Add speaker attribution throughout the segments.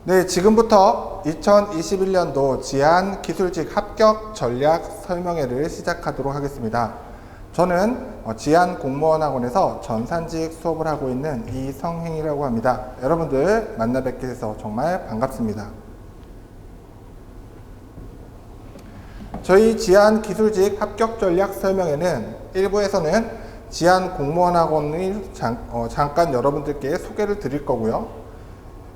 Speaker 1: 네, 지금부터 2021년도 지안기술직 합격 전략 설명회를 시작하도록 하겠습니다. 저는 지안공무원학원에서 전산직 수업을 하고 있는 이성행이라고 합니다. 여러분들 만나 뵙게 돼서 정말 반갑습니다. 저희 지안기술직 합격 전략 설명회는 1부에서는 지안공무원학원을 잠깐 여러분들께 소개를 드릴 거고요.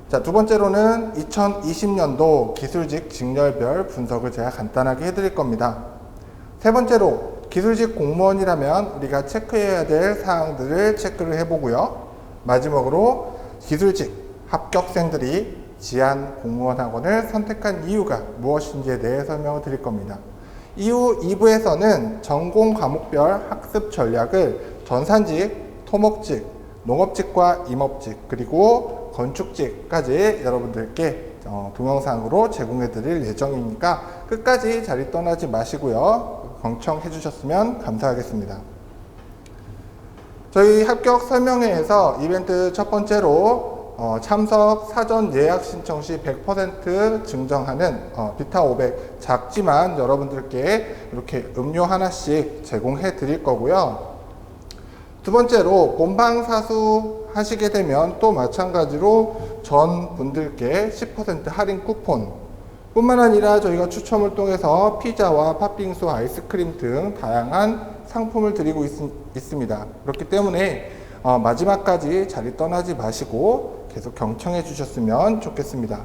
Speaker 1: 자, 두 번째로는 2020년도 기술직 직렬별 분석을 제가 간단하게 해드릴 겁니다. 세 번째로 기술직 공무원이라면 우리가 체크해야 될 사항들을 체크를 해보고요. 마지막으로 기술직 합격생들이 지안공무원학원을 선택한 이유가 무엇인지에 대해 설명을 드릴 겁니다. 이후 2부에서는 전공 과목별 학습 전략을 전산직, 토목직, 농업직과 임업직, 그리고 건축직까지 여러분들께 동영상으로 제공해 드릴 예정이니까 끝까지 자리 떠나지 마시고요. 경청해 주셨으면 감사하겠습니다. 저희 합격 설명회에서 이벤트 첫 번째로 참석 사전 예약 신청 시 100% 증정하는 비타 500 작지만 여러분들께 이렇게 음료 하나씩 제공해 드릴 거고요. 두 번째로 본방사수 하시게 되면 또 마찬가지로 전 분들께 10% 할인 쿠폰 뿐만 아니라 저희가 추첨을 통해서 피자와 팥빙수, 아이스크림 등 다양한 상품을 드리고 있습니다. 그렇기 때문에 마지막까지 자리 떠나지 마시고 계속 경청해 주셨으면 좋겠습니다.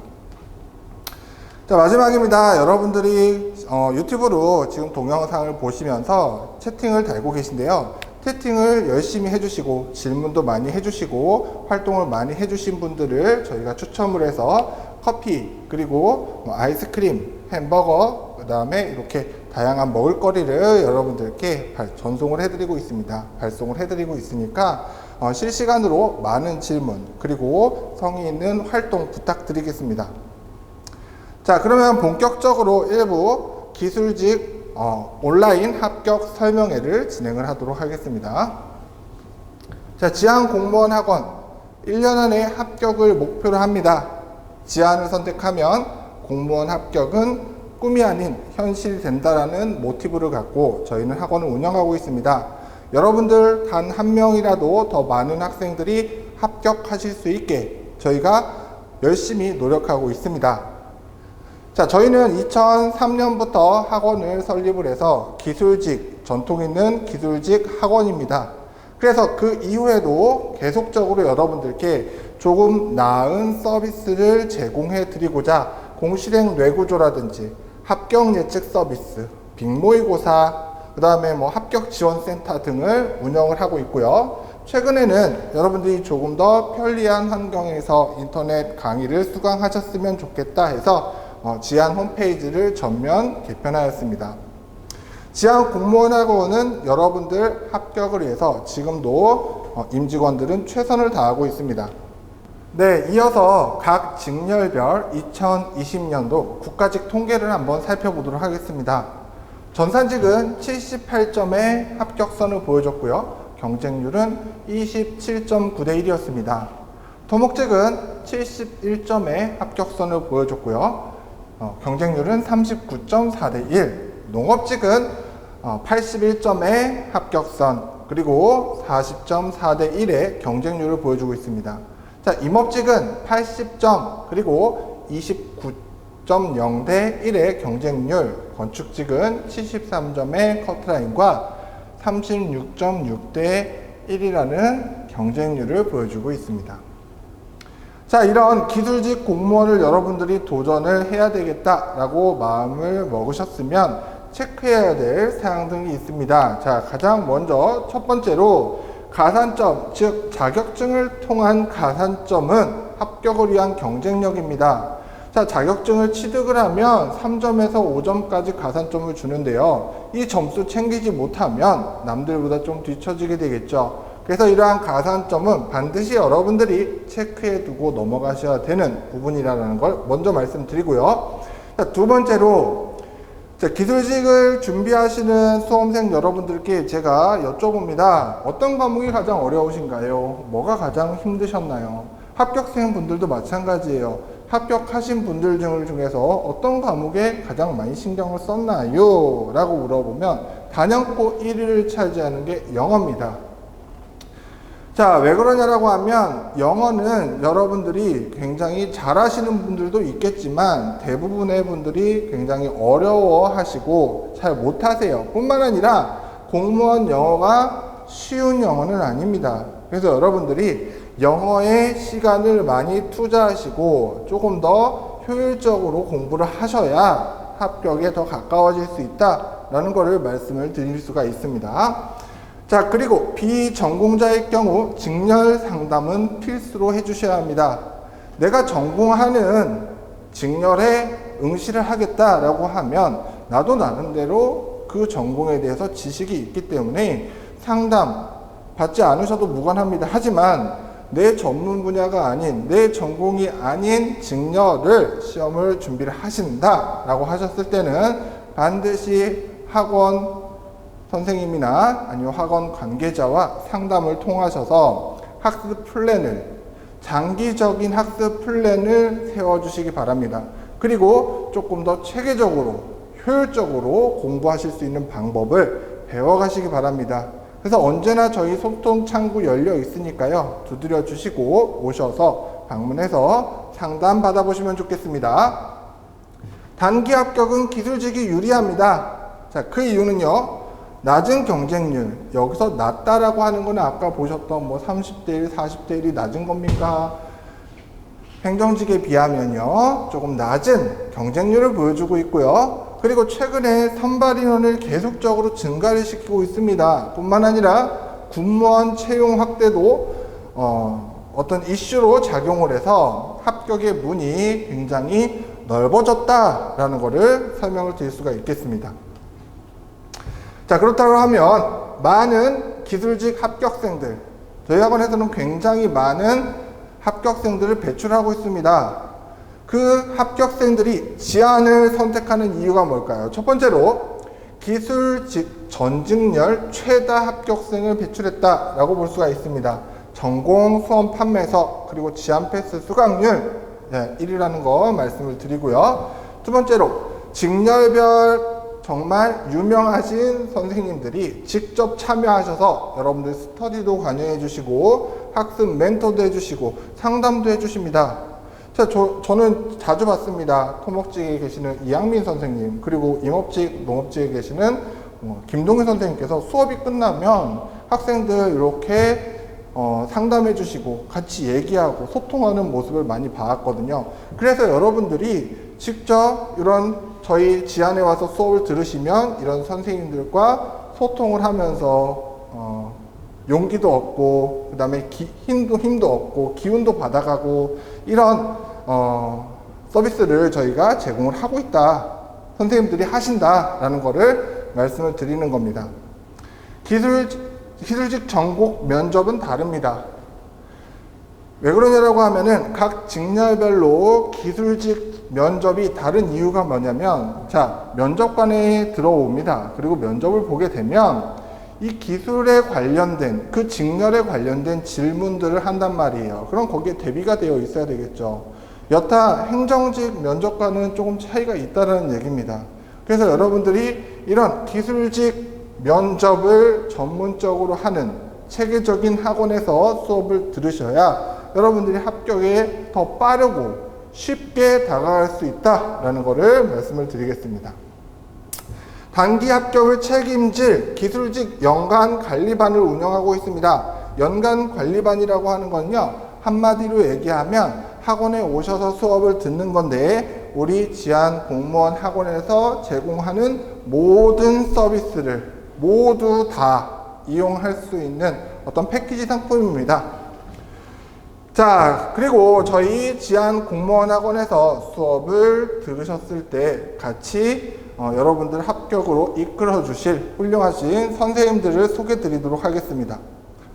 Speaker 1: 자, 마지막입니다. 여러분들이 유튜브로 지금 동영상을 보시면서 채팅을 달고 계신데요. 채팅을 열심히 해주시고 질문도 많이 해주시고 활동을 많이 해주신 분들을 저희가 추첨을 해서 커피 그리고 아이스크림, 햄버거 그 다음에 이렇게 다양한 먹을거리를 여러분들께 전송을 해드리고 있습니다. 발송을 해드리고 있으니까 실시간으로 많은 질문 그리고 성의 있는 활동 부탁드리겠습니다. 자, 그러면 본격적으로 1부 기술직 온라인 합격 설명회를 진행을 하도록 하겠습니다. 자, 지안공무원학원 1년 안에 합격을 목표로 합니다. 지안을 선택하면 공무원 합격은 꿈이 아닌 현실이 된다라는 모티브를 갖고 저희는 학원을 운영하고 있습니다. 여러분들 단 한 명이라도 더 많은 학생들이 합격하실 수 있게 저희가 열심히 노력하고 있습니다. 자, 저희는 2003년부터 학원을 설립을 해서 기술직, 전통 있는 기술직 학원입니다. 그래서 그 이후에도 계속적으로 여러분들께 조금 나은 서비스를 제공해 드리고자 공실행 뇌구조라든지 합격 예측 서비스, 빅모의고사, 그 다음에 합격 지원센터 등을 운영을 하고 있고요. 최근에는 여러분들이 조금 더 편리한 환경에서 인터넷 강의를 수강하셨으면 좋겠다 해서 지안 홈페이지를 전면 개편하였습니다. 지안 공무원학원은 여러분들 합격을 위해서 지금도 임직원들은 최선을 다하고 있습니다. 네, 이어서 각 직렬별 2020년도 국가직 통계를 한번 살펴보도록 하겠습니다. 전산직은 78점의 합격선을 보여줬고요. 경쟁률은 27.9대 1이었습니다. 토목직은 71점의 합격선을 보여줬고요. 경쟁률은 39.4대 1, 농업직은 81점의 합격선 그리고 40.4대 1의 경쟁률을 보여주고 있습니다. 자, 임업직은 80점 그리고 29.0대 1의 경쟁률, 건축직은 73점의 커트라인과 36.6대 1이라는 경쟁률을 보여주고 있습니다. 자, 이런 기술직 공무원을 여러분들이 도전을 해야 되겠다라고 마음을 먹으셨으면 체크해야 될 사항 등이 있습니다. 자, 가장 먼저 첫 번째로 가산점, 즉 자격증을 통한 가산점은 합격을 위한 경쟁력입니다. 자, 자격증을 취득을 하면 3점에서 5점까지 가산점을 주는데요. 이 점수 챙기지 못하면 남들보다 좀 뒤처지게 되겠죠. 그래서 이러한 가산점은 반드시 여러분들이 체크해 두고 넘어가셔야 되는 부분이라는 걸 먼저 말씀드리고요. 자, 두 번째로 기술직을 준비하시는 수험생 여러분들께 제가 여쭤봅니다. 어떤 과목이 가장 어려우신가요? 뭐가 가장 힘드셨나요? 합격생 분들도 마찬가지예요. 합격하신 분들 중에서 어떤 과목에 가장 많이 신경을 썼나요? 라고 물어보면 단연코 1위를 차지하는 게 영어입니다. 자, 왜 그러냐라고 하면 영어는 여러분들이 굉장히 잘하시는 분들도 있겠지만 대부분의 분들이 굉장히 어려워하시고 잘 못하세요. 뿐만 아니라 공무원 영어가 쉬운 영어는 아닙니다. 그래서 여러분들이 영어에 시간을 많이 투자하시고 조금 더 효율적으로 공부를 하셔야 합격에 더 가까워질 수 있다라는 것을 말씀을 드릴 수가 있습니다. 자, 그리고 비전공자의 경우 직렬 상담은 필수로 해주셔야 합니다. 내가 전공하는 직렬에 응시를 하겠다라고 하면 나도 나름대로 그 전공에 대해서 지식이 있기 때문에 상담 받지 않으셔도 무관합니다. 하지만 내 전문 분야가 아닌 내 전공이 아닌 직렬을 시험을 준비를 하신다라고 하셨을 때는 반드시 학원 선생님이나 아니면 학원 관계자와 상담을 통하셔서 학습 플랜을, 장기적인 학습 플랜을 세워주시기 바랍니다. 그리고 조금 더 체계적으로, 효율적으로 공부하실 수 있는 방법을 배워가시기 바랍니다. 그래서 언제나 저희 소통 창구 열려 있으니까요. 두드려 주시고 오셔서 방문해서 상담 받아보시면 좋겠습니다. 단기 합격은 기술직이 유리합니다. 자, 그 이유는요. 낮은 경쟁률, 여기서 낮다라고 하는 거는 아까 보셨던 뭐 30대 1, 40대 1이 낮은 겁니까? 행정직에 비하면요, 조금 낮은 경쟁률을 보여주고 있고요. 그리고 최근에 선발 인원을 계속적으로 증가를 시키고 있습니다. 뿐만 아니라 군무원 채용 확대도 어떤 이슈로 작용을 해서 합격의 문이 굉장히 넓어졌다라는 것을 설명을 드릴 수가 있겠습니다. 자, 그렇다고 하면 많은 기술직 합격생들, 저희 학원에서는 굉장히 많은 합격생들을 배출하고 있습니다. 그 합격생들이 지안을 선택하는 이유가 뭘까요? 첫 번째로 기술직 전직렬 최다 합격생을 배출했다라고 볼 수가 있습니다. 전공 수험 판매서 그리고 지안 패스 수강률 1위라는 거 말씀을 드리고요. 두 번째로 직렬별 정말 유명하신 선생님들이 직접 참여하셔서 여러분들 스터디도 관여해 주시고 학습 멘토도 해주시고 상담도 해주십니다. 자, 저는 자주 봤습니다. 토목직에 계시는 이양민 선생님, 그리고 임업직, 농업직에 계시는 김동희 선생님께서 수업이 끝나면 학생들 이렇게 상담해 주시고 같이 얘기하고 소통하는 모습을 많이 봤거든요. 그래서 여러분들이 직접 이런 저희 지안에 와서 수업을 들으시면 이런 선생님들과 소통을 하면서 용기도 얻고 그 다음에 힘도 얻고 기운도 받아가고 이런 서비스를 저희가 제공을 하고 있다, 선생님들이 하신다라는 거를 말씀을 드리는 겁니다. 기술직 전공 면접은 다릅니다. 왜 그러냐라고 하면은 각 직렬별로 기술직 면접이 다른 이유가 뭐냐면, 자, 면접관에 들어옵니다. 그리고 면접을 보게 되면 이 기술에 관련된, 그 직렬에 관련된 질문들을 한단 말이에요. 그럼 거기에 대비가 되어 있어야 되겠죠. 여타 행정직 면접과는 조금 차이가 있다는 얘기입니다. 그래서 여러분들이 이런 기술직 면접을 전문적으로 하는 체계적인 학원에서 수업을 들으셔야 여러분들이 합격에 더 빠르고 쉽게 다가갈 수 있다라는 것을 말씀을 드리겠습니다. 단기 합격을 책임질 기술직 연간 관리반을 운영하고 있습니다. 연간 관리반이라고 하는 건요, 한마디로 얘기하면 학원에 오셔서 수업을 듣는 건데 우리 지안 공무원 학원에서 제공하는 모든 서비스를 모두 다 이용할 수 있는 어떤 패키지 상품입니다. 자, 그리고 저희 지안 공무원 학원에서 수업을 들으셨을 때 같이 여러분들 합격으로 이끌어 주실 훌륭하신 선생님들을 소개해 드리도록 하겠습니다.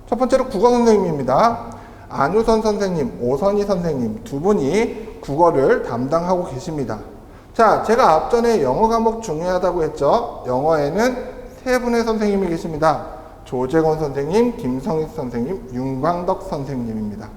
Speaker 1: 첫 번째로 국어 선생님입니다. 안우선 선생님, 오선희 선생님 두 분이 국어를 담당하고 계십니다. 자, 제가 앞전에 영어 과목 중요하다고 했죠. 영어에는 세 분의 선생님이 계십니다. 조재건 선생님, 김성희 선생님, 윤광덕 선생님입니다.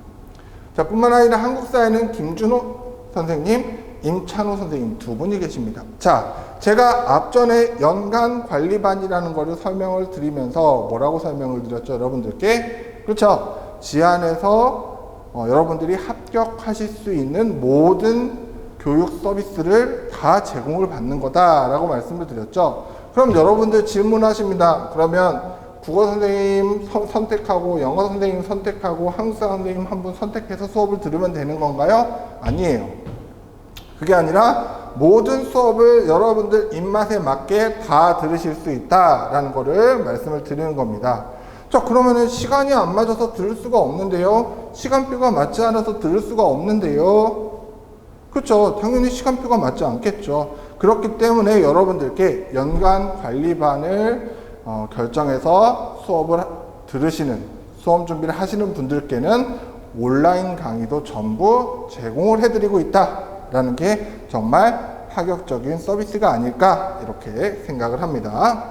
Speaker 1: 자, 뿐만 아니라 한국사에는 김준호 선생님, 임찬우 선생님 두 분이 계십니다. 자, 제가 앞전에 연간관리반이라는 거를 설명을 드리면서 뭐라고 설명을 드렸죠? 여러분들께. 그렇죠? 지안에서 여러분들이 합격하실 수 있는 모든 교육 서비스를 다 제공을 받는 거다라고 말씀을 드렸죠. 그럼 여러분들 질문하십니다. 그러면 국어 선생님 선택하고 영어 선생님 선택하고 한국사 선생님 한 분 선택해서 수업을 들으면 되는 건가요? 아니에요. 그게 아니라 모든 수업을 여러분들 입맛에 맞게 다 들으실 수 있다라는 거를 말씀을 드리는 겁니다. 자, 그러면은 시간이 안 맞아서 들을 수가 없는데요. 시간표가 맞지 않아서 들을 수가 없는데요. 그렇죠. 당연히 시간표가 맞지 않겠죠. 그렇기 때문에 여러분들께 연간 관리반을 결정해서 수업을 들으시는, 수업 준비를 하시는 분들께는 온라인 강의도 전부 제공을 해드리고 있다라는 게 정말 파격적인 서비스가 아닐까 이렇게 생각을 합니다.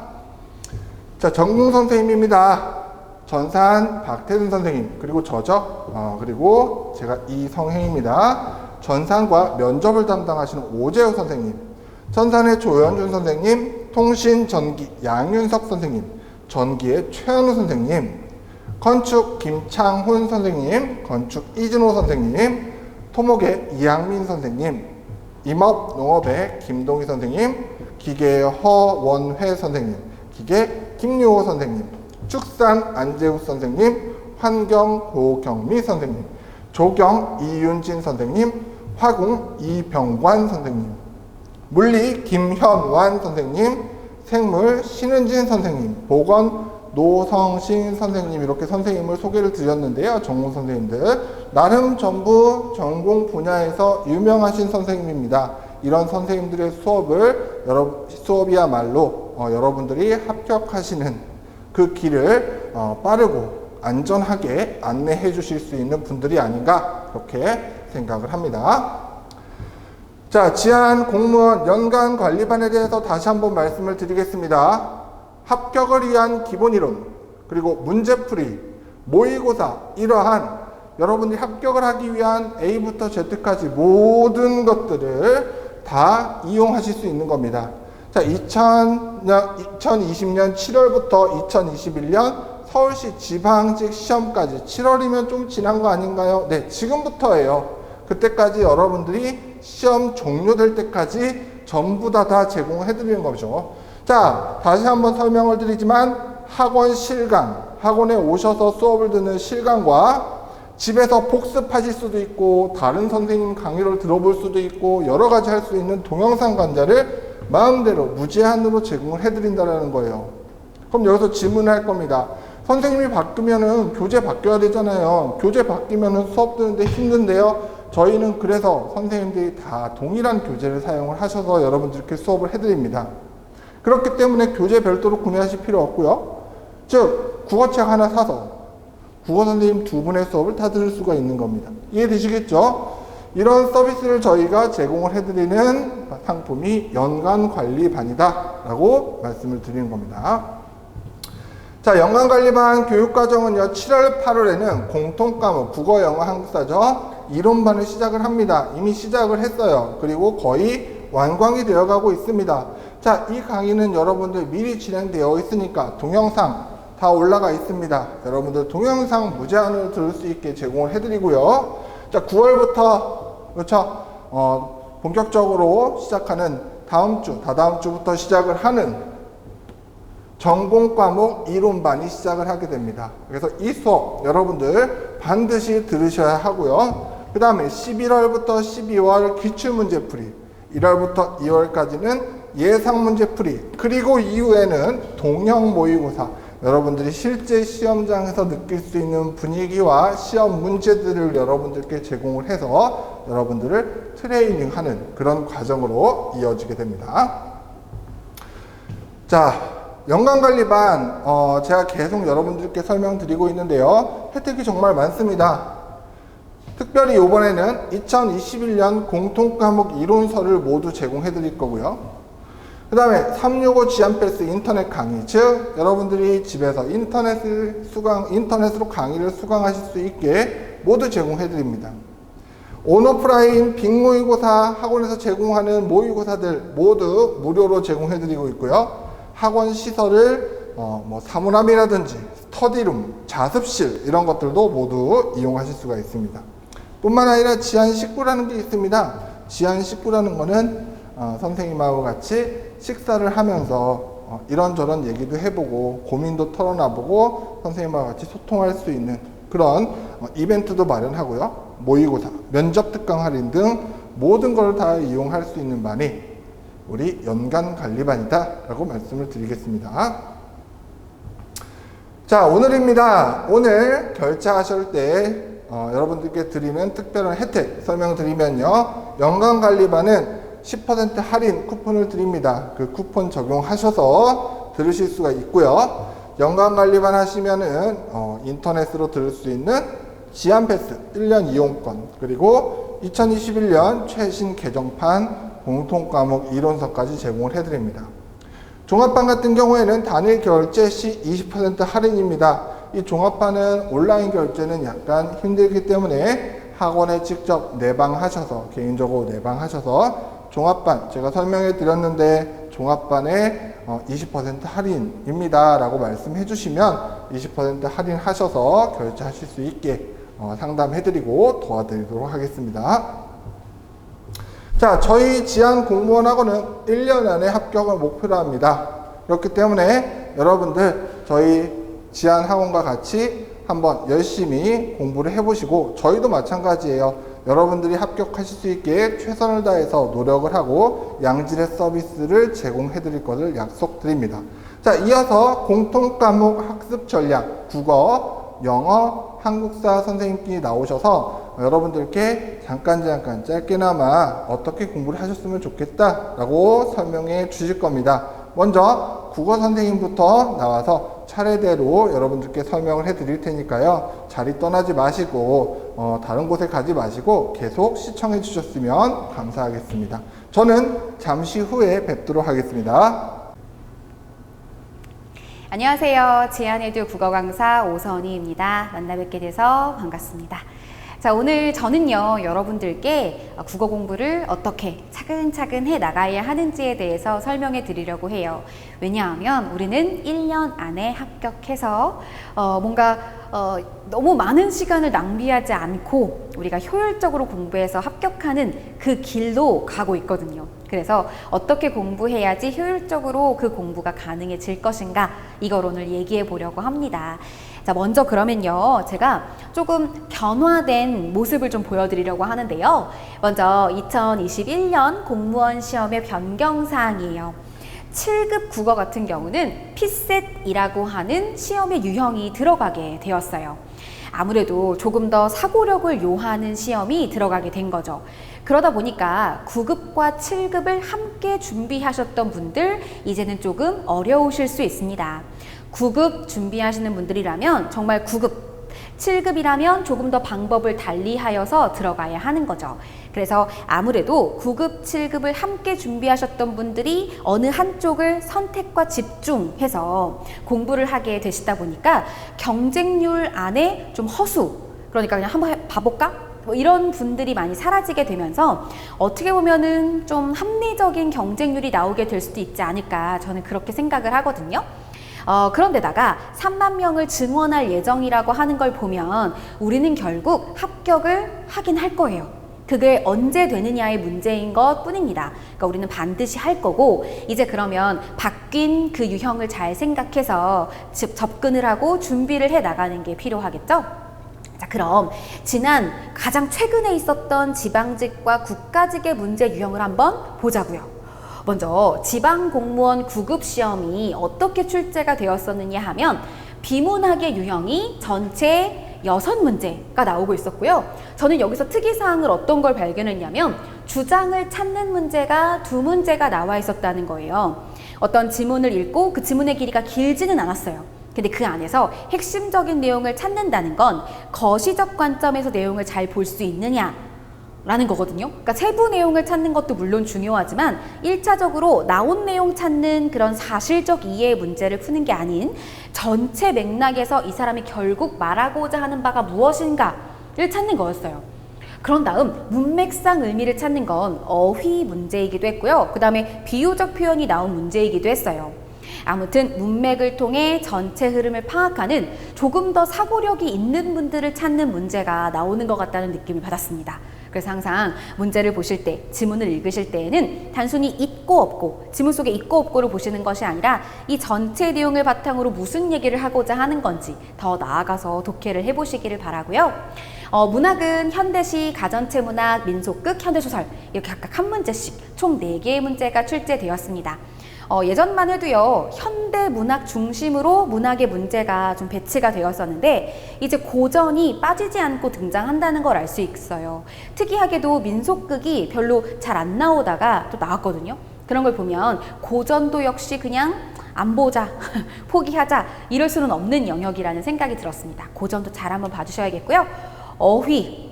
Speaker 1: 자, 정궁 선생님입니다. 전산 박태준 선생님, 그리고 저죠. 그리고 제가 이성행입니다. 전산과 면접을 담당하시는 오재호 선생님, 전산의 조현준 선생님, 통신 전기 양윤석 선생님, 전기의 최현우 선생님, 건축 김창훈 선생님, 건축 이진호 선생님, 토목의 이양민 선생님, 임업 농업의 김동희 선생님, 기계의 허원회 선생님, 기계 김유호 선생님, 축산 안재우 선생님, 환경 고경미 선생님, 조경 이윤진 선생님, 화공 이병관 선생님, 물리 김현완 선생님, 생물 신은진 선생님, 보건 노성신 선생님, 이렇게 선생님을 소개를 드렸는데요. 전공 선생님들 나름 전부 전공 분야에서 유명하신 선생님입니다. 이런 선생님들의 수업이야말로 여러분들이 합격하시는 그 길을 빠르고 안전하게 안내해 주실 수 있는 분들이 아닌가 그렇게 생각을 합니다. 자, 지안 공무원 연간관리반에 대해서 다시 한번 말씀을 드리겠습니다. 합격을 위한 기본이론, 그리고 문제풀이, 모의고사, 이러한 여러분들이 합격을 하기 위한 A부터 Z까지 모든 것들을 다 이용하실 수 있는 겁니다. 자, 2020년 7월부터 2021년 서울시 지방직 시험까지 7월이면 좀 지난 거 아닌가요? 네, 지금부터예요. 그때까지 여러분들이 시험 종료될 때까지 전부 다 제공해 드리는 거죠. 자, 다시 한번 설명을 드리지만 학원 실강, 학원에 오셔서 수업을 듣는 실강과 집에서 복습하실 수도 있고 다른 선생님 강의를 들어볼 수도 있고 여러 가지 할 수 있는 동영상 강좌를 마음대로 무제한으로 제공을 해드린다는 거예요. 그럼 여기서 질문을 할 겁니다. 선생님이 바뀌면은 교재 바뀌어야 되잖아요. 교재 바뀌면은 수업 듣는데 힘든데요. 저희는 그래서 선생님들이 다 동일한 교재를 사용을 하셔서 여러분들께 수업을 해드립니다. 그렇기 때문에 교재 별도로 구매하실 필요 없고요. 즉 국어책 하나 사서 국어 선생님 두 분의 수업을 다 들을 수가 있는 겁니다. 이해되시겠죠? 이런 서비스를 저희가 제공을 해드리는 상품이 연간관리반이다 라고 말씀을 드리는 겁니다. 자, 연간관리반 교육과정은요, 7월, 8월에는 공통과목, 국어, 영어, 한국사죠. 이론반을 시작을 합니다. 이미 시작을 했어요. 그리고 거의 완광이 되어가고 있습니다. 자, 이 강의는 여러분들 미리 진행되어 있으니까 동영상 다 올라가 있습니다. 여러분들 동영상 무제한으로 들을 수 있게 제공을 해드리고요. 자, 9월부터 그렇죠? 본격적으로 시작하는 다음 주, 다다음 주부터 시작을 하는 전공 과목 이론반이 시작을 하게 됩니다. 그래서 이 수업 여러분들 반드시 들으셔야 하고요. 그 다음에 11월부터 12월 기출문제풀이, 1월부터 2월까지는 예상문제풀이, 그리고 이후에는 동형 모의고사, 여러분들이 실제 시험장에서 느낄 수 있는 분위기와 시험 문제들을 여러분들께 제공을 해서 여러분들을 트레이닝하는 그런 과정으로 이어지게 됩니다. 자, 연간관리반 제가 계속 여러분들께 설명드리고 있는데요. 혜택이 정말 많습니다. 특별히 이번에는 2021년 공통과목 이론서를 모두 제공해 드릴 거고요. 그 다음에 365 지안패스 인터넷 강의, 즉 여러분들이 집에서 인터넷으로 강의를 수강하실 수 있게 모두 제공해 드립니다. 온오프라인 빅모의고사 학원에서 제공하는 모의고사들 모두 무료로 제공해드리고 있고요. 학원 시설을 뭐 사물함이라든지 스터디룸, 자습실 이런 것들도 모두 이용하실 수가 있습니다. 뿐만 아니라 지안식구라는 게 있습니다. 지안식구라는 거는 선생님하고 같이 식사를 하면서 이런저런 얘기도 해보고 고민도 털어놔보고 선생님하고 같이 소통할 수 있는 그런 이벤트도 마련하고요. 모의고사, 면접 특강 할인 등 모든 걸 다 이용할 수 있는 반이 우리 연간관리반이다 라고 말씀을 드리겠습니다. 자, 오늘입니다. 오늘 결제하실 때 여러분들께 드리는 특별한 혜택 설명드리면요. 연간관리반은 10% 할인 쿠폰을 드립니다. 그 쿠폰 적용하셔서 들으실 수가 있고요. 연간관리반 하시면은 인터넷으로 들을 수 있는 지안패스 1년 이용권, 그리고 2021년 최신 개정판 공통과목 이론서까지 제공을 해드립니다. 종합반 같은 경우에는 단일 결제 시 20% 할인입니다. 이 종합반은 온라인 결제는 약간 힘들기 때문에 학원에 직접 내방하셔서, 개인적으로 내방하셔서 종합반, 제가 설명해 드렸는데 종합반에 20% 할인입니다 라고 말씀해 주시면 20% 할인하셔서 결제하실 수 있게 상담해 드리고 도와드리도록 하겠습니다. 자, 저희 지안 공무원학원은 1년 안에 합격을 목표로 합니다. 그렇기 때문에 여러분들 저희 지안 학원과 같이 한번 열심히 공부를 해보시고, 저희도 마찬가지예요. 여러분들이 합격하실 수 있게 최선을 다해서 노력을 하고 양질의 서비스를 제공해 드릴 것을 약속드립니다. 자, 이어서 공통과목 학습 전략, 국어, 영어, 한국사 선생님끼리 나오셔서 여러분들께 잠깐 짧게나마 어떻게 공부를 하셨으면 좋겠다 라고 설명해 주실 겁니다. 먼저 국어 선생님부터 나와서 차례대로 여러분들께 설명을 해 드릴 테니까요. 자리 떠나지 마시고 다른 곳에 가지 마시고 계속 시청해 주셨으면 감사하겠습니다. 저는 잠시 후에 뵙도록 하겠습니다.
Speaker 2: 안녕하세요. 지안에듀 국어 강사 오선희입니다. 만나 뵙게 돼서 반갑습니다. 자, 오늘 저는요, 여러분들께 국어 공부를 어떻게 차근차근 해 나가야 하는지에 대해서 설명해 드리려고 해요. 왜냐하면 우리는 1년 안에 합격해서 뭔가 너무 많은 시간을 낭비하지 않고 우리가 효율적으로 공부해서 합격하는 그 길로 가고 있거든요. 그래서 어떻게 공부해야지 효율적으로 그 공부가 가능해질 것인가, 이걸 오늘 얘기해 보려고 합니다. 자, 먼저 그러면요, 제가 조금 변화된 모습을 좀 보여드리려고 하는데요. 먼저 2021년 공무원 시험의 변경사항이에요. 7급 국어 같은 경우는 피셋이라고 하는 시험의 유형이 들어가게 되었어요. 아무래도 조금 더 사고력을 요하는 시험이 들어가게 된 거죠. 그러다 보니까 9급과 7급을 함께 준비하셨던 분들, 이제는 조금 어려우실 수 있습니다. 9급 준비하시는 분들이라면 정말 9급, 7급이라면 조금 더 방법을 달리하여서 들어가야 하는 거죠. 그래서 아무래도 9급, 7급을 함께 준비하셨던 분들이 어느 한쪽을 선택과 집중해서 공부를 하게 되시다 보니까 경쟁률 안에 좀 허수, 그러니까 그냥 한번 봐볼까? 뭐 이런 분들이 많이 사라지게 되면서 어떻게 보면은 좀 합리적인 경쟁률이 나오게 될 수도 있지 않을까, 저는 그렇게 생각을 하거든요. 그런데다가 3만 명을 증원할 예정이라고 하는 걸 보면 우리는 결국 합격을 하긴 할 거예요. 그게 언제 되느냐의 문제인 것 뿐입니다. 그러니까 우리는 반드시 할 거고, 이제 그러면 바뀐 그 유형을 잘 생각해서 접근을 하고 준비를 해 나가는 게 필요하겠죠? 자, 그럼 지난 가장 최근에 있었던 지방직과 국가직의 문제 유형을 한번 보자고요. 먼저 지방공무원 9급 시험이 어떻게 출제가 되었었느냐 하면 비문학의 유형이 전체 6문제가 나오고 있었고요. 저는 여기서 특이사항을 어떤 걸 발견했냐면 주장을 찾는 문제가 2문제가 나와 있었다는 거예요. 어떤 지문을 읽고 그 지문의 길이가 길지는 않았어요. 근데 그 안에서 핵심적인 내용을 찾는다는 건 거시적 관점에서 내용을 잘 볼 수 있느냐 라는 거거든요. 그러니까 세부 내용을 찾는 것도 물론 중요하지만 1차적으로 나온 내용 찾는 그런 사실적 이해의 문제를 푸는 게 아닌 전체 맥락에서 이 사람이 결국 말하고자 하는 바가 무엇인가를 찾는 거였어요. 그런 다음 문맥상 의미를 찾는 건 어휘 문제이기도 했고요. 그 다음에 비유적 표현이 나온 문제이기도 했어요. 아무튼 문맥을 통해 전체 흐름을 파악하는 조금 더 사고력이 있는 분들을 찾는 문제가 나오는 것 같다는 느낌을 받았습니다. 그래서 항상 문제를 보실 때, 지문을 읽으실 때에는 단순히 있고 없고, 지문 속에 있고 없고를 보시는 것이 아니라 이 전체 내용을 바탕으로 무슨 얘기를 하고자 하는 건지 더 나아가서 독해를 해보시기를 바라고요. 문학은 현대시, 가전체 문학, 민속극, 현대소설 이렇게 각각 한 문제씩 총 4개의 문제가 출제되었습니다. 예전만 해도요, 현대 문학 중심으로 문학의 문제가 좀 배치가 되었었는데, 이제 고전이 빠지지 않고 등장한다는 걸 알 수 있어요. 특이하게도 민속극이 별로 잘 안 나오다가 또 나왔거든요. 그런 걸 보면 고전도 역시 그냥 안 보자, 포기하자, 이럴 수는 없는 영역이라는 생각이 들었습니다. 고전도 잘 한번 봐주셔야겠고요. 어휘,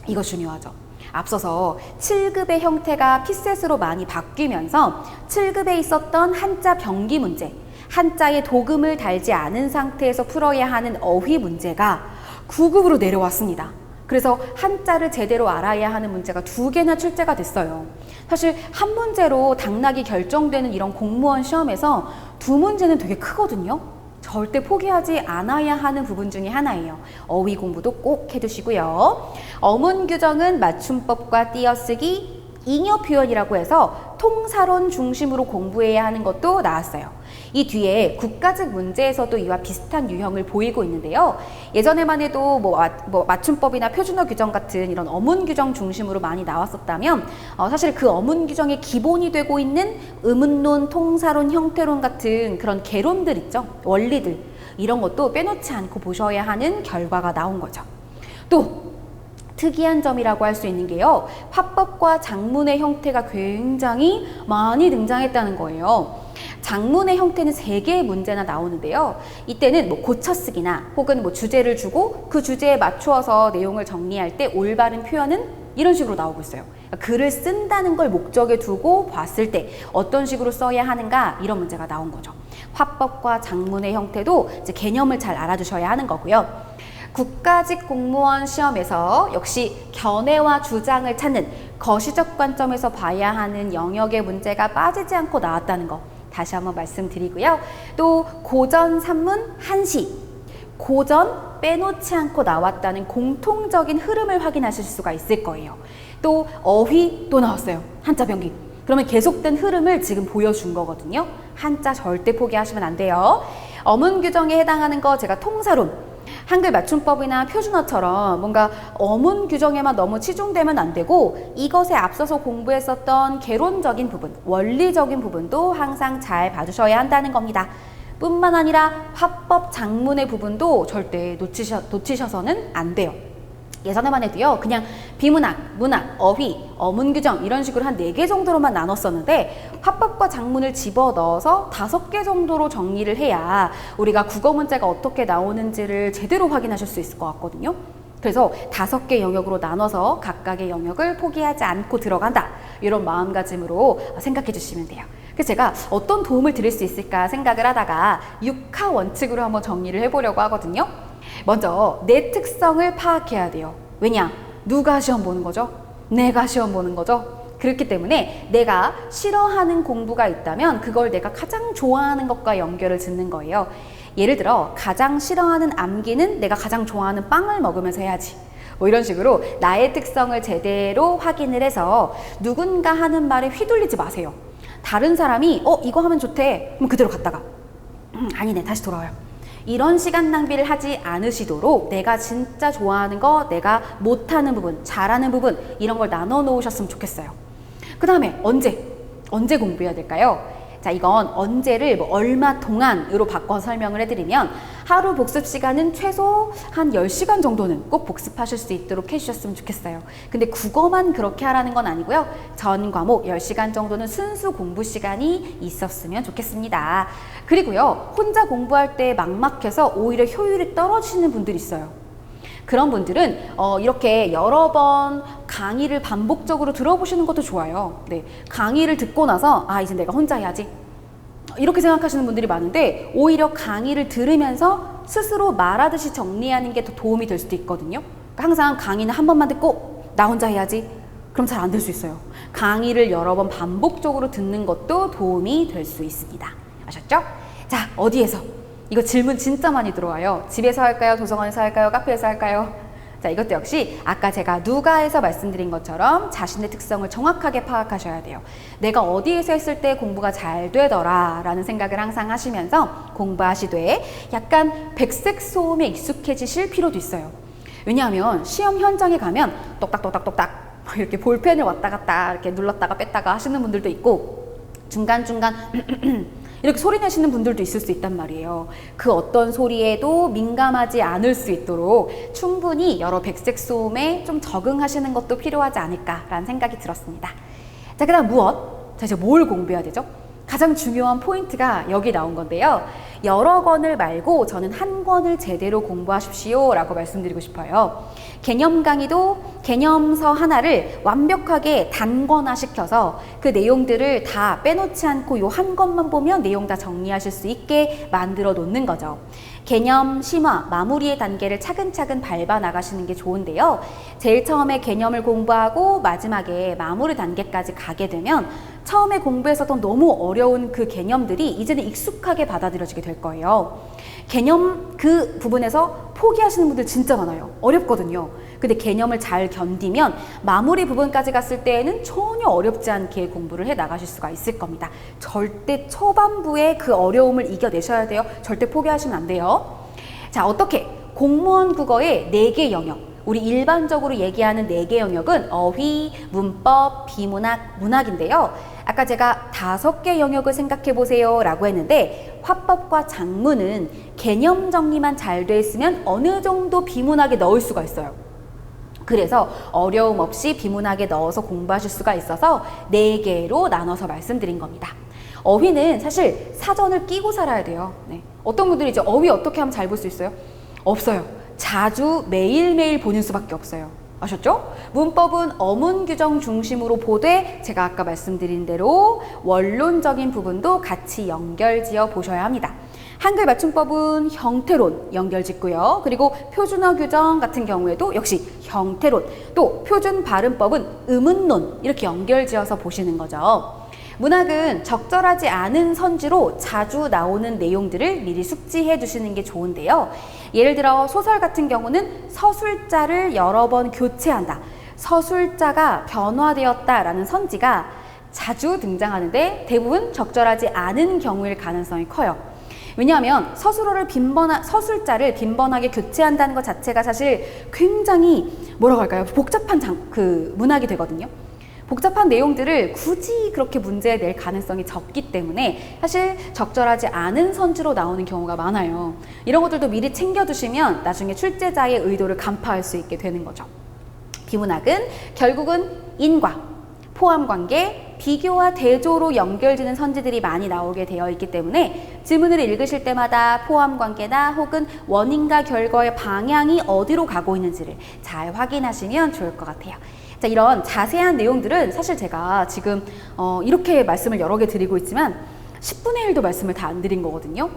Speaker 2: 이거 중요하죠. 앞서서 7급의 형태가 피셋으로 많이 바뀌면서 7급에 있었던 한자 병기 문제, 한자에 도금을 달지 않은 상태에서 풀어야 하는 어휘 문제가 9급으로 내려왔습니다. 그래서 한자를 제대로 알아야 하는 문제가 2개나 출제가 됐어요. 사실 한 문제로 당락이 결정되는 이런 공무원 시험에서 2문제는 되게 크거든요. 절대 포기하지 않아야 하는 부분 중에 하나예요. 어휘 공부도 꼭 해두시고요. 어문 규정은 맞춤법과 띄어쓰기, 잉여 표현이라고 해서 통사론 중심으로 공부해야 하는 것도 나왔어요. 이 뒤에 국가직 문제에서도 이와 비슷한 유형을 보이고 있는데요. 예전에만 해도 맞춤법이나 표준어 규정 같은 이런 어문 규정 중심으로 많이 나왔었다면 사실 그 어문 규정의 기본이 되고 있는 의문론, 통사론, 형태론 같은 그런 개론들 있죠. 원리들. 이런 것도 빼놓지 않고 보셔야 하는 결과가 나온 거죠. 또 특이한 점이라고 할 수 있는 게요. 화법과 작문의 형태가 굉장히 많이 등장했다는 거예요. 작문의 형태는 3개의 문제나 나오는데요. 이때는 고쳐쓰기나 혹은 주제를 주고 그 주제에 맞추어서 내용을 정리할 때 올바른 표현은 이런 식으로 나오고 있어요. 글을 쓴다는 걸 목적에 두고 봤을 때 어떤 식으로 써야 하는가, 이런 문제가 나온 거죠. 화법과 작문의 형태도 이제 개념을 잘 알아두셔야 하는 거고요. 국가직 공무원 시험에서 역시 견해와 주장을 찾는 거시적 관점에서 봐야 하는 영역의 문제가 빠지지 않고 나왔다는 거 다시 한번 말씀드리고요. 또 고전 산문 한시, 고전 빼놓지 않고 나왔다는 공통적인 흐름을 확인하실 수가 있을 거예요. 또 어휘 또 나왔어요. 한자 병기. 그러면 계속된 흐름을 지금 보여준 거거든요. 한자 절대 포기하시면 안 돼요. 어문 규정에 해당하는 거 제가 통사론, 한글 맞춤법이나 표준어처럼 뭔가 어문 규정에만 너무 치중되면 안 되고, 이것에 앞서서 공부했었던 개론적인 부분, 원리적인 부분도 항상 잘 봐주셔야 한다는 겁니다. 뿐만 아니라 화법, 작문의 부분도 절대 놓치셔서는 안 돼요. 예전에만 해도요, 그냥 비문학, 문학, 어휘, 어문 규정 이런 식으로 한 4개 정도로만 나눴었는데, 화법과 작문을 집어넣어서 5개 정도로 정리를 해야 우리가 국어 문제가 어떻게 나오는지를 제대로 확인하실 수 있을 것 같거든요. 그래서 5개 영역으로 나눠서 각각의 영역을 포기하지 않고 들어간다, 이런 마음가짐으로 생각해 주시면 돼요. 그래서 제가 어떤 도움을 드릴 수 있을까 생각을 하다가 6하 원칙으로 한번 정리를 해보려고 하거든요. 먼저 내 특성을 파악해야 돼요. 왜냐? 누가 시험 보는 거죠? 내가 시험 보는 거죠? 그렇기 때문에 내가 싫어하는 공부가 있다면 그걸 내가 가장 좋아하는 것과 연결을 짓는 거예요. 예를 들어 가장 싫어하는 암기는 내가 가장 좋아하는 빵을 먹으면서 해야지, 이런 식으로 나의 특성을 제대로 확인을 해서 누군가 하는 말에 휘둘리지 마세요. 다른 사람이 이거 하면 좋대, 그럼 그대로 갔다가 아니네, 다시 돌아와요. 이런 시간 낭비를 하지 않으시도록 내가 진짜 좋아하는 거, 내가 못하는 부분, 잘하는 부분, 이런 걸 나눠 놓으셨으면 좋겠어요. 그 다음에 언제 공부해야 될까요? 자, 이건 언제를 얼마 동안으로 바꿔 설명을 해드리면, 하루 복습 시간은 최소 한 10시간 정도는 꼭 복습하실 수 있도록 해주셨으면 좋겠어요. 근데 국어만 그렇게 하라는 건 아니고요. 전 과목 10시간 정도는 순수 공부 시간이 있었으면 좋겠습니다. 그리고요, 혼자 공부할 때 막막해서 오히려 효율이 떨어지는 분들이 있어요. 그런 분들은 이렇게 여러 번 강의를 반복적으로 들어보시는 것도 좋아요. 네, 강의를 듣고 나서 이제 내가 혼자 해야지, 이렇게 생각하시는 분들이 많은데, 오히려 강의를 들으면서 스스로 말하듯이 정리하는 게 더 도움이 될 수도 있거든요. 항상 강의는 한 번만 듣고 나 혼자 해야지. 그럼 잘 안 될 수 있어요. 강의를 여러 번 반복적으로 듣는 것도 도움이 될 수 있습니다. 아셨죠? 자, 어디에서? 이거 질문 진짜 많이 들어와요. 집에서 할까요? 도서관에서 할까요? 카페에서 할까요? 자, 이것도 역시 아까 제가 누가에서 말씀드린 것처럼 자신의 특성을 정확하게 파악하셔야 돼요. 내가 어디에서 했을 때 공부가 잘 되더라 라는 생각을 항상 하시면서 공부하시되 약간 백색 소음에 익숙해지실 필요도 있어요. 왜냐하면 시험 현장에 가면 똑딱똑딱똑딱 이렇게 볼펜을 왔다 갔다 이렇게 눌렀다가 뺐다가 하시는 분들도 있고 중간중간 이렇게 소리 내시는 분들도 있을 수 있단 말이에요. 그 어떤 소리에도 민감하지 않을 수 있도록 충분히 여러 백색 소음에 좀 적응하시는 것도 필요하지 않을까라는 생각이 들었습니다. 자, 그다음 무엇? 자, 이제 뭘 공부해야 되죠? 가장 중요한 포인트가 여기 나온 건데요. 여러 권을 말고 저는 한 권을 제대로 공부하십시오 라고 말씀드리고 싶어요. 개념 강의도 개념서 하나를 완벽하게 단권화시켜서 그 내용들을 다 빼놓지 않고 요 한 권만 보면 내용 다 정리하실 수 있게 만들어 놓는 거죠. 개념, 심화, 마무리의 단계를 차근차근 밟아 나가시는 게 좋은데요. 제일 처음에 개념을 공부하고 마지막에 마무리 단계까지 가게 되면 처음에 공부했었던 너무 어려운 그 개념들이 이제는 익숙하게 받아들여지게 될 거예요. 개념 그 부분에서 포기하시는 분들 진짜 많아요. 어렵거든요. 근데 개념을 잘 견디면 마무리 부분까지 갔을 때에는 전혀 어렵지 않게 공부를 해 나가실 수가 있을 겁니다. 절대 초반부에 그 어려움을 이겨내셔야 돼요. 절대 포기하시면 안 돼요. 자, 어떻게? 공무원 국어의 4개 영역. 우리 일반적으로 얘기하는 4개 영역은 어휘, 문법, 비문학, 문학인데요. 아까 제가 5개 영역을 생각해 보세요 라고 했는데 화법과 작문은 개념 정리만 잘 돼 있으면 어느 정도 비문학에 넣을 수가 있어요. 그래서 어려움 없이 비문학에 넣어서 공부하실 수가 있어서 4개로 나눠서 말씀드린 겁니다. 어휘는 사실 사전을 끼고 살아야 돼요. 네. 어떤 분들이 이제 어휘 어떻게 하면 잘 볼 수 있어요? 없어요. 자주 매일매일 보는 수밖에 없어요. 아셨죠? 문법은 어문 규정 중심으로 보되 제가 아까 말씀드린 대로 원론적인 부분도 같이 연결지어 보셔야 합니다. 한글 맞춤법은 형태론 연결짓고요. 그리고 표준어 규정 같은 경우에도 역시 형태론, 또 표준 발음법은 의문론 이렇게 연결지어서 보시는 거죠. 문학은 적절하지 않은 선지로 자주 나오는 내용들을 미리 숙지해 두시는 게 좋은데요. 예를 들어 소설 같은 경우는 서술자를 여러 번 교체한다. 서술자가 변화되었다라는 선지가 자주 등장하는데 대부분 적절하지 않은 경우일 가능성이 커요. 왜냐하면 서술자를 빈번하게 교체한다는 것 자체가 사실 굉장히 뭐라고 할까요? 복잡한 문학이 되거든요. 복잡한 내용들을 굳이 그렇게 문제에 낼 가능성이 적기 때문에 사실 적절하지 않은 선지로 나오는 경우가 많아요. 이런 것들도 미리 챙겨두시면 나중에 출제자의 의도를 간파할 수 있게 되는 거죠. 비문학은 결국은 인과, 포함관계, 비교와 대조로 연결되는 선지들이 많이 나오게 되어 있기 때문에 지문을 읽으실 때마다 포함관계나 혹은 원인과 결과의 방향이 어디로 가고 있는지를 잘 확인하시면 좋을 것 같아요. 자, 이런 자세한 내용들은 사실 제가 지금 이렇게 말씀을 여러 개 드리고 있지만 10분의 1도 말씀을 다 안 드린 거거든요.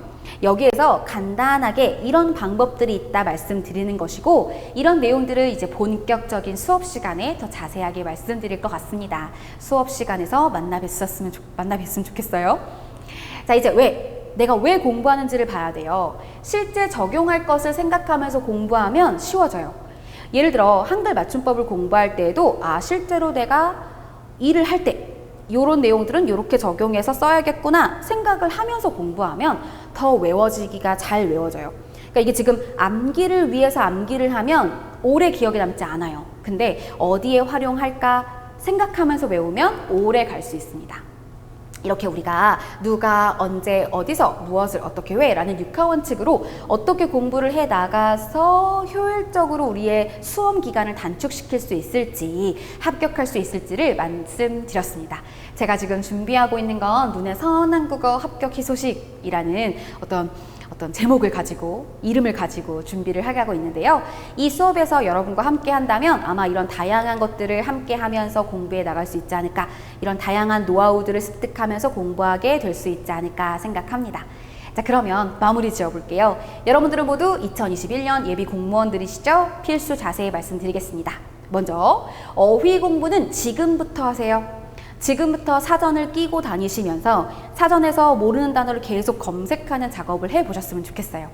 Speaker 2: 여기에서 간단하게 이런 방법들이 있다 말씀드리는 것이고 이런 내용들을 이제 본격적인 수업 시간에 더 자세하게 말씀드릴 것 같습니다. 수업 시간에서 만나 뵀으면 좋겠어요. 자, 이제 내가 왜 공부하는지를 봐야 돼요. 실제 적용할 것을 생각하면서 공부하면 쉬워져요. 예를 들어 한글 맞춤법을 공부할 때에도 실제로 내가 일을 할 때 이런 내용들은 이렇게 적용해서 써야겠구나 생각을 하면서 공부하면 더 외워지기가 잘 외워져요. 그러니까 이게 지금 암기를 위해서 암기를 하면 오래 기억에 남지 않아요. 근데 어디에 활용할까 생각하면서 외우면 오래 갈 수 있습니다. 이렇게 우리가 누가 언제 어디서 무엇을 어떻게 왜 라는 육하원칙으로 어떻게 공부를 해 나가서 효율적으로 우리의 수험 기간을 단축시킬 수 있을지 합격할 수 있을지를 말씀드렸습니다. 제가 지금 준비하고 있는 건 눈에 선한 국어 합격 희소식이라는 어떤 제목을 가지고 이름을 가지고 준비를 하고 있는데요. 이 수업에서 여러분과 함께 한다면 아마 이런 다양한 것들을 함께 하면서 공부해 나갈 수 있지 않을까, 이런 다양한 노하우들을 습득하면서 공부하게 될 수 있지 않을까 생각합니다. 자, 그러면 마무리 지어 볼게요. 여러분들은 모두 2021년 예비 공무원들이시죠? 필수 자세히 말씀드리겠습니다. 먼저 어휘 공부는 지금부터 하세요. 지금부터 사전을 끼고 다니시면서 사전에서 모르는 단어를 계속 검색하는 작업을 해보셨으면 좋겠어요.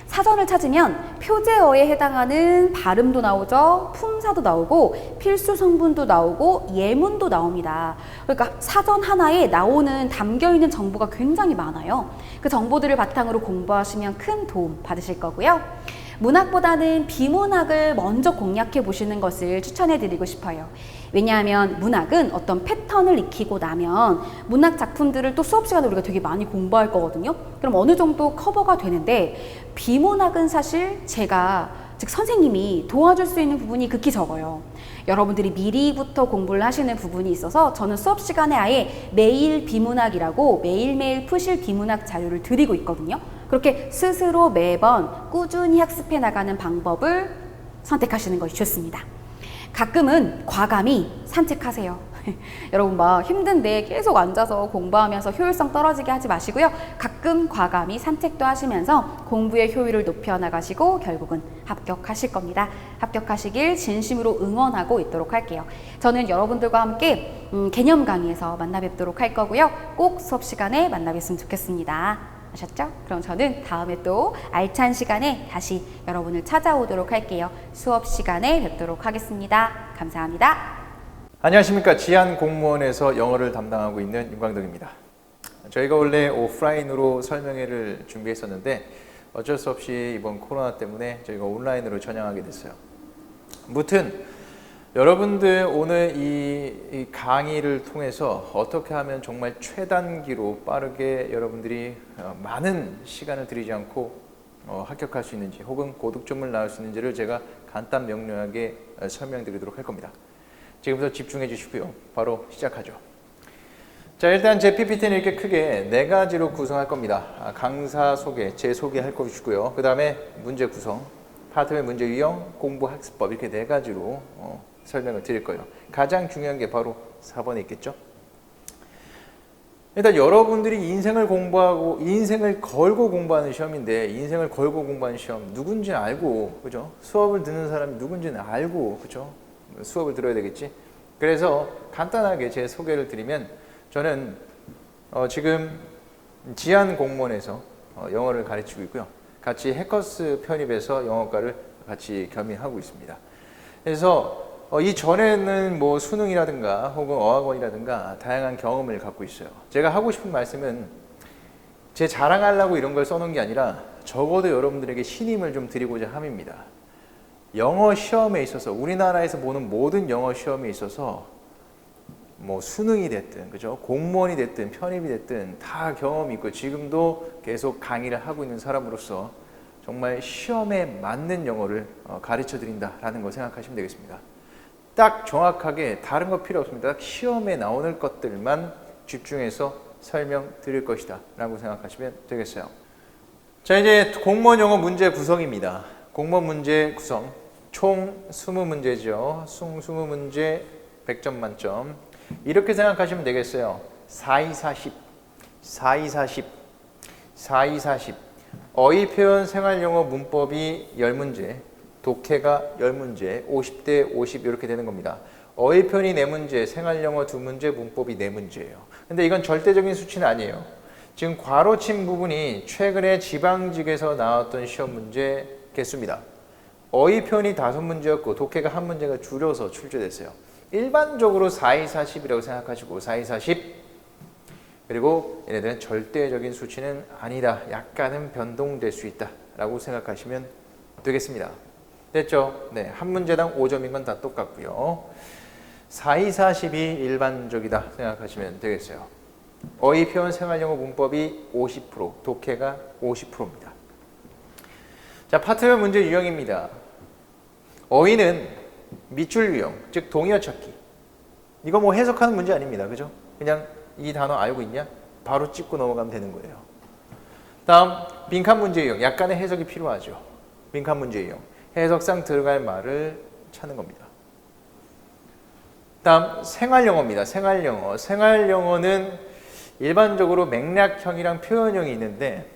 Speaker 2: 사전을 찾으면 표제어에 해당하는 발음도 나오죠. 품사도 나오고 필수 성분도 나오고 예문도 나옵니다. 그러니까 사전 하나에 나오는 담겨있는 정보가 굉장히 많아요. 그 정보들을 바탕으로 공부하시면 큰 도움 받으실 거고요. 문학보다는 비문학을 먼저 공략해 보시는 것을 추천해 드리고 싶어요. 왜냐하면 문학은 어떤 패턴을 익히고 나면 문학 작품들을 또 수업 시간에 우리가 되게 많이 공부할 거거든요. 그럼 어느 정도 커버가 되는데 비문학은 사실 즉 선생님이 도와줄 수 있는 부분이 극히 적어요. 여러분들이 미리부터 공부를 하시는 부분이 있어서 저는 수업 시간에 아예 매일 비문학이라고 매일매일 푸실 비문학 자료를 드리고 있거든요. 그렇게 스스로 매번 꾸준히 학습해 나가는 방법을 선택하시는 것이 좋습니다. 가끔은 과감히 산책하세요. 여러분 막 힘든데 계속 앉아서 공부하면서 효율성 떨어지게 하지 마시고요. 가끔 과감히 산책도 하시면서 공부의 효율을 높여 나가시고 결국은 합격하실 겁니다. 합격하시길 진심으로 응원하고 있도록 할게요. 저는 여러분들과 함께 개념 강의에서 만나 뵙도록 할 거고요. 꼭 수업 시간에 만나 뵀으면 좋겠습니다. 아셨죠? 그럼 저는 다음에 또 알찬 시간에 다시 여러분을 찾아오도록 할게요. 수업 시간에 뵙도록 하겠습니다. 감사합니다.
Speaker 3: 안녕하십니까. 지안공무원에서 영어를 담당하고 있는 윤광덕입니다. 저희가 원래 오프라인으로 설명회를 준비했었는데 어쩔 수 없이 이번 코로나 때문에 저희가 온라인으로 전향하게 됐어요. 무튼 여러분들 오늘 이 강의를 통해서 어떻게 하면 정말 최단기로 빠르게 여러분들이 많은 시간을 들이지 않고 합격할 수 있는지 혹은 고득점을 낳을 수 있는지를 제가 간단 명료하게 설명드리도록 할 겁니다. 지금부터 집중해 주시고요. 바로 시작하죠. 자, 일단 제 PPT는 이렇게 크게 4가지로 구성할 겁니다. 강사 소개, 제 소개할 것이고요. 그 다음에 문제 구성, 파트의 문제 유형, 공부 학습법 이렇게 4가지로 설명을 드릴 거예요. 가장 중요한 게 바로 4번에 있겠죠. 일단 여러분들이 인생을 걸고 공부하는 시험인데 인생을 걸고 공부하는 시험 누군지는 알고, 그죠? 수업을 듣는 사람이 누군지는 알고, 그죠? 수업을 들어야 되겠지. 그래서 간단하게 제 소개를 드리면 저는 지금 지안공무원에서 영어를 가르치고 있고요. 같이 해커스 편입해서 영어과를 같이 겸임하고 있습니다. 그래서 이전에는 뭐 수능이라든가 혹은 어학원이라든가 다양한 경험을 갖고 있어요. 제가 하고 싶은 말씀은 제 자랑하려고 이런 걸 써놓은 게 아니라 적어도 여러분들에게 신임을 좀 드리고자 함입니다. 영어 시험에 있어서 우리나라에서 보는 모든 영어 시험에 있어서 뭐 수능이 됐든 그죠? 공무원이 됐든 편입이 됐든 다 경험이 있고 지금도 계속 강의를 하고 있는 사람으로서 정말 시험에 맞는 영어를 가르쳐 드린다라는 걸 생각하시면 되겠습니다. 딱 정확하게 다른 거 필요 없습니다. 딱 시험에 나오는 것들만 집중해서 설명드릴 것이다 라고 생각하시면 되겠어요. 자, 이제 공무원 영어 문제 구성입니다. 공무원 문제 구성 총 20문제죠. 20문제 100점 만점. 이렇게 생각하시면 되겠어요. 4-2-40, 4-2-40, 4-2-40. 어휘 표현 생활영어 문법이 10문제, 독해가 10문제, 50대 50 이렇게 되는 겁니다. 어휘 표현이 4문제, 생활영어 2문제, 문법이 4문제예요. 근데 이건 절대적인 수치는 아니에요. 지금 괄호친 부분이 최근에 지방직에서 나왔던 시험 문제 개수입니다. 어휘 표현이 5문제였고 독해가 1문제가 줄여서 출제됐어요. 일반적으로 4-2-40이라고 생각하시고 4-2-40 그리고 얘네들은 절대적인 수치는 아니다. 약간은 변동될 수 있다 라고 생각하시면 되겠습니다. 됐죠? 네, 한 문제당 5점인 건 다 똑같고요. 4-2-40이 일반적이다 생각하시면 되겠어요. 어휘 표현 생활영어 문법이 50%, 독해가 50%입니다. 자, 파트별 문제 유형입니다. 어휘는 밑줄 유형, 즉 동의어 찾기. 이거 뭐 해석하는 문제 아닙니다. 그죠? 그냥 이 단어 알고 있냐? 바로 찍고 넘어가면 되는 거예요. 다음 빈칸 문제 유형, 약간의 해석이 필요하죠. 빈칸 문제 유형, 해석상 들어갈 말을 찾는 겁니다. 다음 생활영어입니다. 생활영어. 생활영어는 일반적으로 맥락형이랑 표현형이 있는데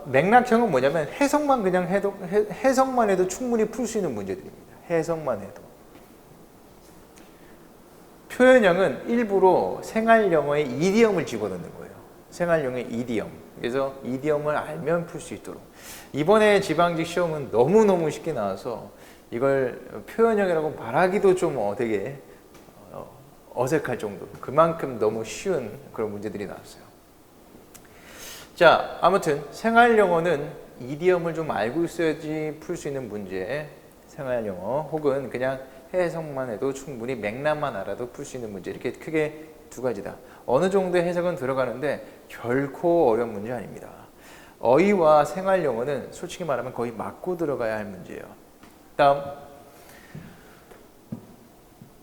Speaker 3: 맥락형은 뭐냐면 해석만 그냥 해석만 해도 충분히 풀 수 있는 문제들입니다. 해석만 해도. 표현형은 일부러 생활 영어의 이디엄을 집어넣는 거예요. 생활 영어의 이디엄. 그래서 이디엄을 알면 풀 수 있도록. 이번에 지방직 시험은 너무너무 쉽게 나와서 이걸 표현형이라고 말하기도 좀 되게 어색할 정도로 그만큼 너무 쉬운 그런 문제들이 나왔어요. 자, 아무튼 생활 영어는 이디엄을 좀 알고 있어야지 풀 수 있는 문제. 생활 영어 혹은 그냥 해석만 해도 충분히 맥락만 알아도 풀 수 있는 문제. 이렇게 크게 두 가지다. 어느 정도의 해석은 들어가는데 결코 어려운 문제 아닙니다. 어휘와 생활 영어는 솔직히 말하면 거의 맞고 들어가야 할 문제예요. 다음,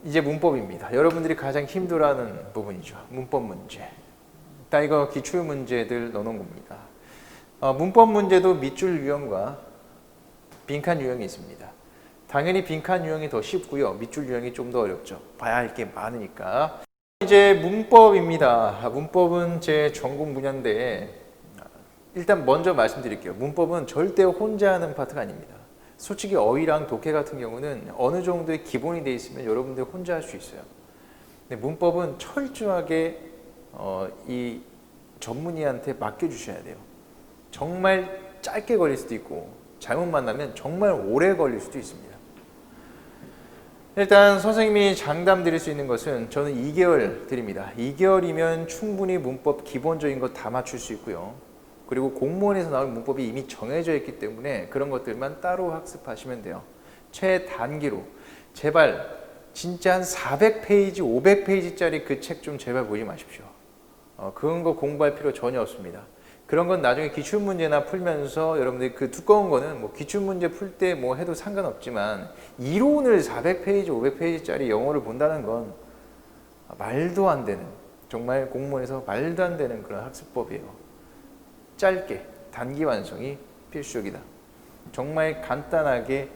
Speaker 3: 이제 문법입니다. 여러분들이 가장 힘들어하는 부분이죠. 문법 문제. 딱 이거 기출 문제들 넣어놓은 겁니다. 문법 문제도 밑줄 유형과 빈칸 유형이 있습니다. 당연히 빈칸 유형이 더 쉽고요. 밑줄 유형이 좀 더 어렵죠. 봐야 할 게 많으니까. 이제 문법입니다. 문법은 제 전공 분야인데 일단 먼저 말씀드릴게요. 문법은 절대 혼자 하는 파트가 아닙니다. 솔직히 어휘랑 독해 같은 경우는 어느 정도의 기본이 돼 있으면 여러분들 혼자 할 수 있어요. 근데 문법은 철저하게 이 전문의한테 맡겨주셔야 돼요. 정말 짧게 걸릴 수도 있고 잘못 만나면 정말 오래 걸릴 수도 있습니다. 일단 선생님이 장담 드릴 수 있는 것은 저는 2개월 드립니다. 2개월이면 충분히 문법 기본적인 거 다 맞출 수 있고요. 그리고 공무원에서 나온 문법이 이미 정해져 있기 때문에 그런 것들만 따로 학습하시면 돼요. 최단기로 제발 진짜 한 400페이지, 500페이지짜리 그 책 좀 제발 보지 마십시오. 그런 거 공부할 필요 전혀 없습니다. 그런 건 나중에 기출문제나 풀면서 여러분들이 그 두꺼운 거는 뭐 기출문제 풀 때 뭐 해도 상관없지만 이론을 400페이지, 500페이지짜리 영어를 본다는 건 말도 안 되는, 정말 공무원에서 말도 안 되는 그런 학습법이에요. 짧게 단기 완성이 필수적이다. 정말 간단하게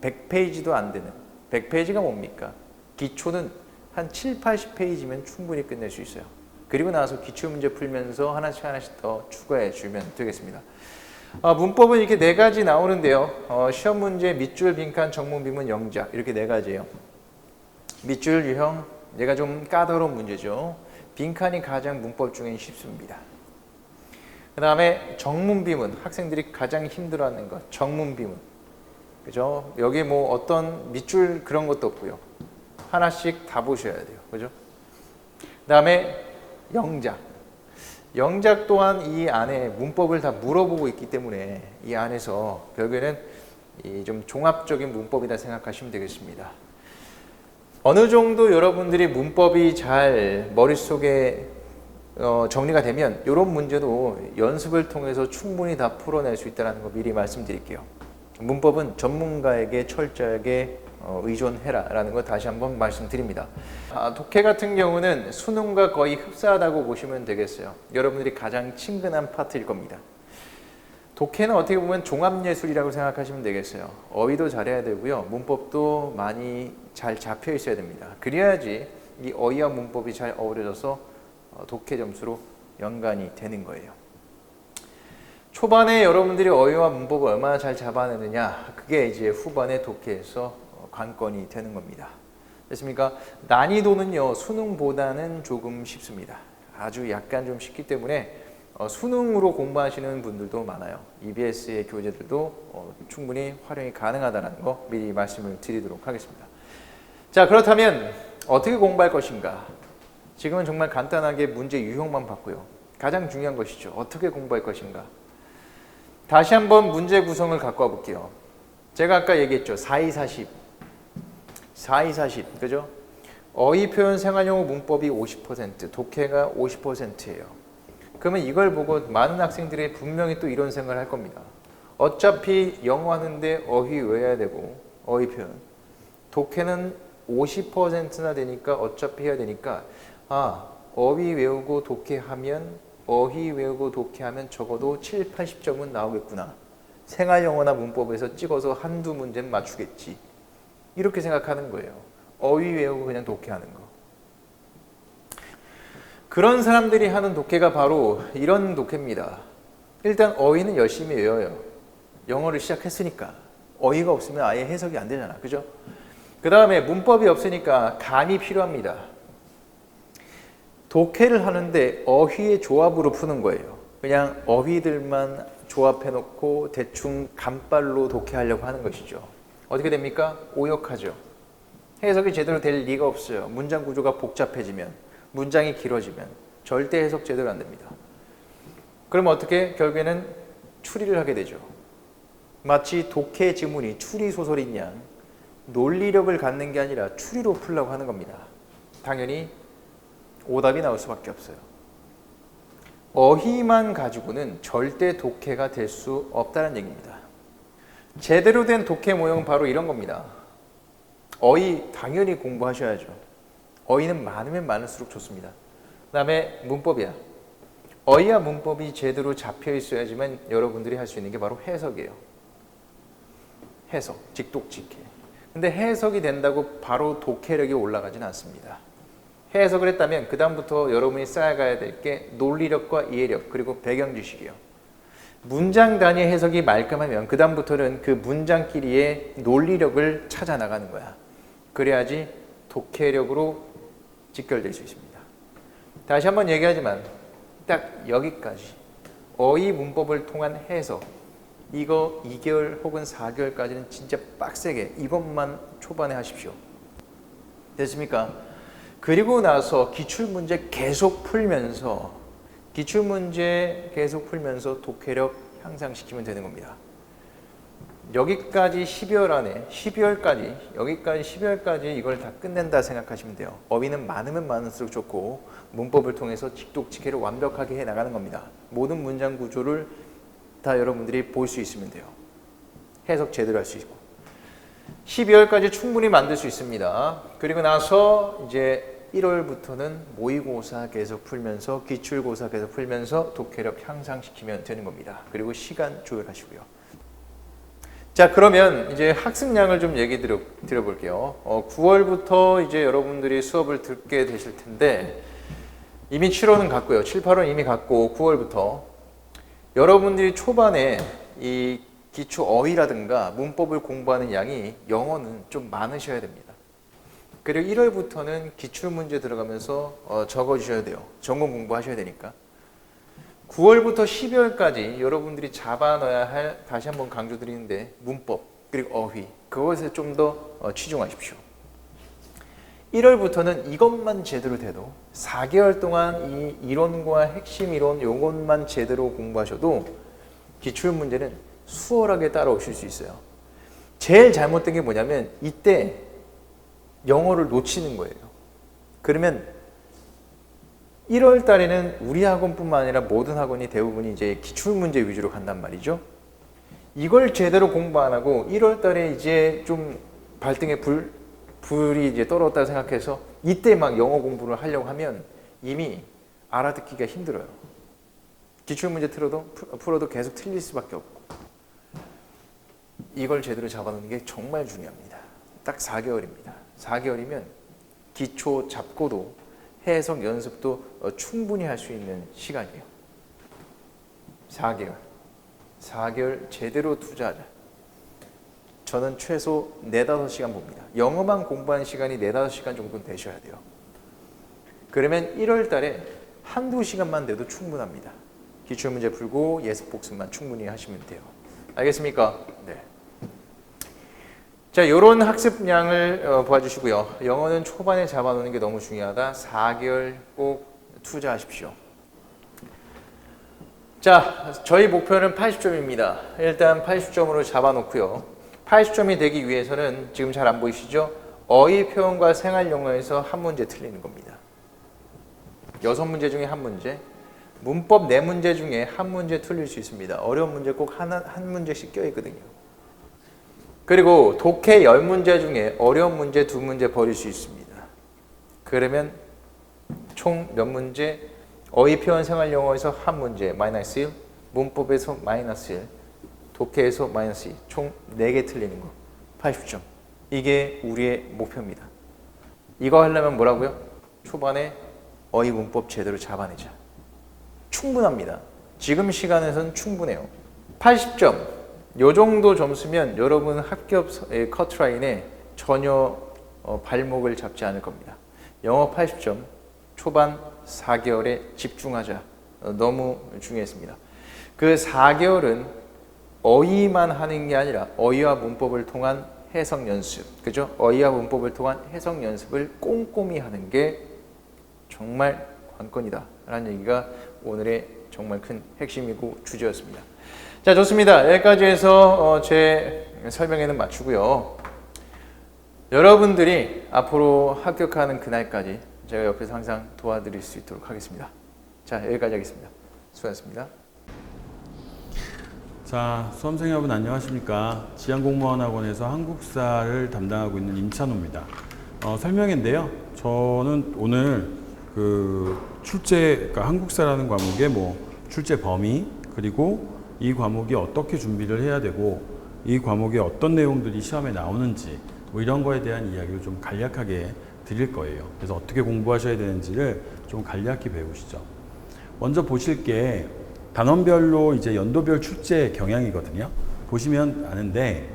Speaker 3: 100페이지도 안 되는, 100페이지가 뭡니까? 기초는 한 7, 80페이지면 충분히 끝낼 수 있어요. 그리고 나서 기출문제 풀면서 하나씩 더 추가해 주면 되겠습니다. 문법은 이렇게 4가지 나오는데요. 시험 문제 밑줄, 빈칸, 정문, 비문, 영작 이렇게 4가지예요. 밑줄 유형, 얘가 좀 까다로운 문제죠. 빈칸이 가장 문법 중엔 쉽습니다. 그 다음에 정문, 비문, 학생들이 가장 힘들어하는 것, 정문, 비문. 그죠? 여기 뭐 어떤 밑줄 그런 것도 없고요. 하나씩 다 보셔야 돼요. 그죠? 그 다음에 영작. 영작 또한 이 안에 문법을 다 물어보고 있기 때문에 이 안에서 결국에는 이 좀 종합적인 문법이다 생각하시면 되겠습니다. 어느 정도 여러분들이 문법이 잘 머릿속에 정리가 되면 이런 문제도 연습을 통해서 충분히 다 풀어낼 수 있다는 거 미리 말씀드릴게요. 문법은 전문가에게 철저하게 의존해라 라는 거 다시 한번 말씀드립니다. 독해 같은 경우는 수능과 거의 흡사하다고 보시면 되겠어요. 여러분들이 가장 친근한 파트일 겁니다. 독해는 어떻게 보면 종합예술이라고 생각하시면 되겠어요. 어휘도 잘해야 되고요. 문법도 많이 잘 잡혀 있어야 됩니다. 그래야지 이 어휘와 문법이 잘 어우러져서 독해 점수로 연관이 되는 거예요. 초반에 여러분들이 어휘와 문법을 얼마나 잘 잡아내느냐, 그게 이제 후반에 독해에서 관건이 되는 겁니다. 됐습니까? 난이도는요, 수능보다는 조금 쉽습니다. 아주 약간 좀 쉽기 때문에 수능으로 공부하시는 분들도 많아요. EBS의 교재들도 충분히 활용이 가능하다는 거 미리 말씀을 드리도록 하겠습니다. 자, 그렇다면 어떻게 공부할 것인가? 지금은 정말 간단하게 문제 유형만 봤고요. 가장 중요한 것이죠. 어떻게 공부할 것인가? 다시 한번 문제 구성을 갖고 와 볼게요. 제가 아까 얘기했죠. 4-2-40. 4-2-40. 그죠? 어휘 표현 생활용어 문법이 50%, 독해가 50%예요. 그러면 이걸 보고 많은 학생들이 분명히 또 이런 생각을 할 겁니다. 어차피 영어 하는데 어휘 외워야 되고, 어휘 표현. 독해는 50%나 되니까 어차피 해야 되니까, 어휘 외우고 독해하면, 어휘 외우고 독해하면 적어도 7, 80점은 나오겠구나. 생활영어나 문법에서 찍어서 한두 문제는 맞추겠지. 이렇게 생각하는 거예요. 어휘 외우고 그냥 독해하는 거. 그런 사람들이 하는 독해가 바로 이런 독해입니다. 일단 어휘는 열심히 외워요. 영어를 시작했으니까. 어휘가 없으면 아예 해석이 안 되잖아. 그죠? 그 다음에 문법이 없으니까 감이 필요합니다. 독해를 하는데 어휘의 조합으로 푸는 거예요. 그냥 어휘들만 조합해놓고 대충 감발로 독해하려고 하는 것이죠. 어떻게 됩니까? 오역하죠. 해석이 제대로 될 리가 없어요. 문장 구조가 복잡해지면, 문장이 길어지면 절대 해석 제대로 안 됩니다. 그럼 어떻게? 결국에는 추리를 하게 되죠. 마치 독해 지문이 추리 소설인 양 논리력을 갖는 게 아니라 추리로 풀려고 하는 겁니다. 당연히 오답이 나올 수밖에 없어요. 어휘만 가지고는 절대 독해가 될 수 없다는 얘기입니다. 제대로 된 독해 모형은 바로 이런 겁니다. 어휘 당연히 공부하셔야죠. 어휘는 많으면 많을수록 좋습니다. 그 다음에 문법이야. 어휘와 문법이 제대로 잡혀 있어야지만 여러분들이 할 수 있는 게 바로 해석이에요. 해석, 직독직해. 근데 해석이 된다고 바로 독해력이 올라가진 않습니다. 해석을 했다면 그 다음부터 여러분이 쌓아가야 될 게 논리력과 이해력 그리고 배경지식이에요. 문장 단위 해석이 말끔하면 그 다음부터는 그 문장끼리의 논리력을 찾아 나가는 거야. 그래야지 독해력으로 직결될 수 있습니다. 다시 한번 얘기하지만 딱 여기까지 어휘 문법을 통한 해석 이거 2개월 혹은 4개월까지는 진짜 빡세게 이것만 초반에 하십시오. 됐습니까? 그리고 나서 기출문제 계속 풀면서 독해력 향상시키면 되는 겁니다. 여기까지 12월까지 이걸 다 끝낸다 생각하시면 돼요. 어휘는 많으면 많을수록 좋고 문법을 통해서 직독직해를 완벽하게 해나가는 겁니다. 모든 문장 구조를 다 여러분들이 볼 수 있으면 돼요. 해석 제대로 할 수 있고 12월까지 충분히 만들 수 있습니다. 그리고 나서 이제 1월부터는 모의고사 계속 풀면서 기출고사 계속 풀면서 독해력 향상시키면 되는 겁니다. 그리고 시간 조율하시고요. 자, 그러면 이제 학습량을 좀 얘기 드려볼게요. 9월부터 이제 여러분들이 수업을 듣게 되실 텐데 이미 7월은 갔고요. 7, 8월 이미 갔고 9월부터 여러분들이 초반에 이 기초 어휘라든가 문법을 공부하는 양이 영어는 좀 많으셔야 됩니다. 그리고 1월부터는 기출문제 들어가면서 적어주셔야 돼요. 전공 공부하셔야 되니까. 9월부터 12월까지 여러분들이 잡아넣어야 할, 다시 한번 강조드리는데 문법 그리고 어휘 그것에 좀 더 치중하십시오. 1월부터는 이것만 제대로 돼도 4개월 동안 이 이론과 핵심 이론 요것만 제대로 공부하셔도 기출문제는 수월하게 따라오실 수 있어요. 제일 잘못된 게 뭐냐면 이때 영어를 놓치는 거예요. 그러면 1월 달에는 우리 학원뿐만 아니라 모든 학원이 대부분이 이제 기출문제 위주로 간단 말이죠. 이걸 제대로 공부 안 하고 1월 달에 이제 좀 발등에 불이 이제 떨어졌다고 생각해서 이때 막 영어 공부를 하려고 하면 이미 알아듣기가 힘들어요. 기출문제 풀어도 계속 틀릴 수밖에 없고 이걸 제대로 잡아놓는 게 정말 중요합니다. 딱 4개월입니다. 4개월이면 기초 잡고도 해석 연습도 충분히 할 수 있는 시간이에요. 4개월 제대로 투자하자. 저는 최소 4-5시간 봅니다. 영어만 공부하는 시간이 4-5시간 정도는 되셔야 돼요. 그러면 1월 달에 1-2시간만 돼도 충분합니다. 기출문제 풀고 예습 복습만 충분히 하시면 돼요. 알겠습니까? 네. 자, 이런 학습량을 봐주시고요. 영어는 초반에 잡아놓는 게 너무 중요하다. 4개월 꼭 투자하십시오. 자, 저희 목표는 80점입니다. 일단 80점으로 잡아놓고요. 80점이 되기 위해서는 지금 잘 안 보이시죠? 어휘 표현과 생활 용어에서 한 문제 틀리는 겁니다. 6문제 중에 한 문제. 문법 4문제 중에 한 문제 틀릴 수 있습니다. 어려운 문제 꼭 한 문제씩 껴있거든요. 그리고 독해 10문제 중에 어려운 문제 2문제 버릴 수 있습니다. 그러면 총 몇 문제? 어휘 표현 생활 용어에서 한 문제 마이너스 1, 문법에서 마이너스 1, 독해에서 마이너스 2, 총 4개 틀리는 거 80점. 이게 우리의 목표입니다. 이거 하려면 뭐라고요? 초반에 어휘 문법 제대로 잡아내자. 충분합니다. 지금 시간에선 충분해요. 80점. 요 정도 점수면 여러분 합격 커트라인에 전혀 발목을 잡지 않을 겁니다. 영어 80점, 초반 4개월에 집중하자. 너무 중요했습니다. 그 4개월은 어휘만 하는 게 아니라 어휘와 문법을 통한 해석 연습, 그죠? 어휘와 문법을 통한 해석 연습을 꼼꼼히 하는 게 정말 관건이다 라는 얘기가 오늘의 정말 큰 핵심이고 주제였습니다. 자, 좋습니다. 여기까지 해서 제 설명회는 마치고요. 여러분들이 앞으로 합격하는 그날까지 제가 옆에서 항상 도와드릴 수 있도록 하겠습니다. 자, 여기까지 하겠습니다. 수고하셨습니다.
Speaker 4: 자, 수험생 여러분 안녕하십니까? 지안공무원학원에서 한국사를 담당하고 있는 임찬호입니다. 설명인데요. 저는 오늘 그러니까 한국사라는 과목의 출제 범위, 그리고 이 과목이 어떻게 준비를 해야 되고 이 과목에 어떤 내용들이 시험에 나오는지 이런 거에 대한 이야기를 좀 간략하게 드릴 거예요. 그래서 어떻게 공부하셔야 되는지를 좀 간략히 배우시죠. 먼저 보실 게 단원별로 이제 연도별 출제 경향이거든요. 보시면 아는데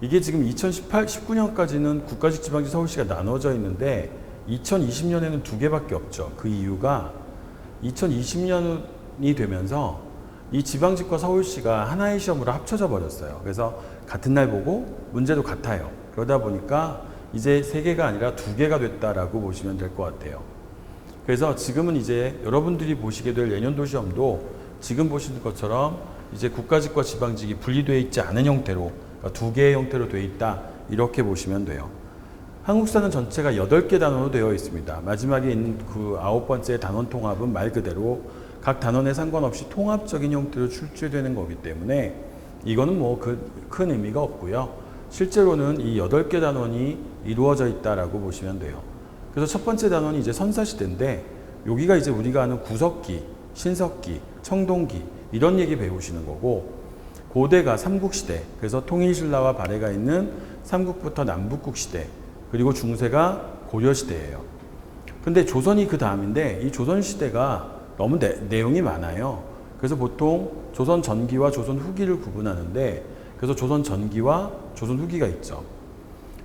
Speaker 4: 이게 지금 19년까지는 국가직, 지방직, 서울시가 나눠져 있는데 2020년에는 2개밖에 없죠. 그 이유가 2020년이 되면서 이 지방직과 서울시가 하나의 시험으로 합쳐져 버렸어요. 그래서 같은 날 보고 문제도 같아요. 그러다 보니까 이제 3개가 아니라 2개가 됐다라고 보시면 될 것 같아요. 그래서 지금은 이제 여러분들이 보시게 될 내년도 시험도 지금 보시는 것처럼 이제 국가직과 지방직이 분리되어 있지 않은 형태로, 그러니까 2개의 형태로 되어 있다, 이렇게 보시면 돼요. 한국사는 전체가 8개 단원으로 되어 있습니다. 마지막에 있는 그 9번째 단원 통합은 말 그대로 각 단원에 상관없이 통합적인 형태로 출제되는 거기 때문에 이거는 큰 의미가 없고요. 실제로는 이 8개 단원이 이루어져 있다라고 보시면 돼요. 그래서 첫 번째 단원이 이제 선사시대인데 여기가 이제 우리가 아는 구석기, 신석기, 청동기 이런 얘기 배우시는 거고, 고대가 삼국시대, 그래서 통일신라와 발해가 있는 삼국부터 남북국 시대, 그리고 중세가 고려시대예요. 근데 조선이 그 다음인데 이 조선시대가 너무 내용이 많아요. 그래서 보통 조선 전기와 조선 후기를 구분하는데, 그래서 조선 전기와 조선 후기가 있죠.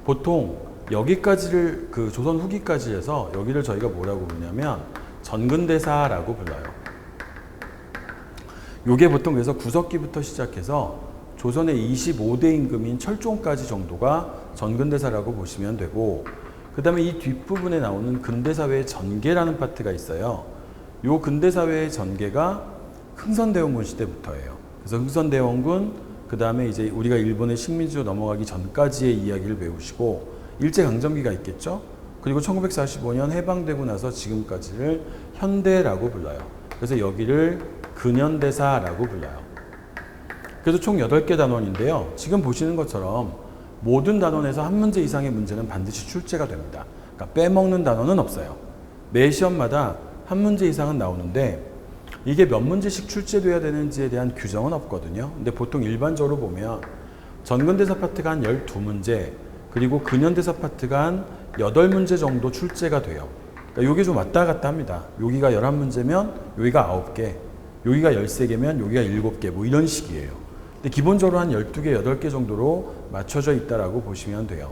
Speaker 4: 보통 여기까지를 조선 후기까지 해서 여기를 저희가 뭐라고 부르냐면 전근대사라고 불러요. 요게 보통 그래서 구석기부터 시작해서 조선의 25대 임금인 철종까지 정도가 전근대사라고 보시면 되고, 그 다음에 이 뒷부분에 나오는 근대사회의 전개라는 파트가 있어요. 요 근대사회의 전개가 흥선대원군 시대부터예요. 그래서 흥선대원군, 그 다음에 이제 우리가 일본의 식민지로 넘어가기 전까지의 이야기를 배우시고, 일제강점기가 있겠죠. 그리고 1945년 해방되고 나서 지금까지를 현대라고 불러요. 그래서 여기를 근현대사라고 불러요. 그래서 총 8개 단원인데요. 지금 보시는 것처럼 모든 단원에서 한 문제 이상의 문제는 반드시 출제가 됩니다. 그러니까 빼먹는 단원은 없어요. 매 시험마다 한 문제 이상은 나오는데 이게 몇 문제씩 출제돼야 되는지에 대한 규정은 없거든요. 근데 보통 일반적으로 보면 전근대사 파트가 한 12문제, 그리고 근현대사 파트가 한 8문제 정도 출제가 돼요. 그러니까 요게 좀 왔다 갔다 합니다. 여기가 11문제면 여기가 9개, 여기가 13개면 여기가 7개, 이런 식이에요. 근데 기본적으로 한 12개, 8개 정도로 맞춰져 있다라고 보시면 돼요.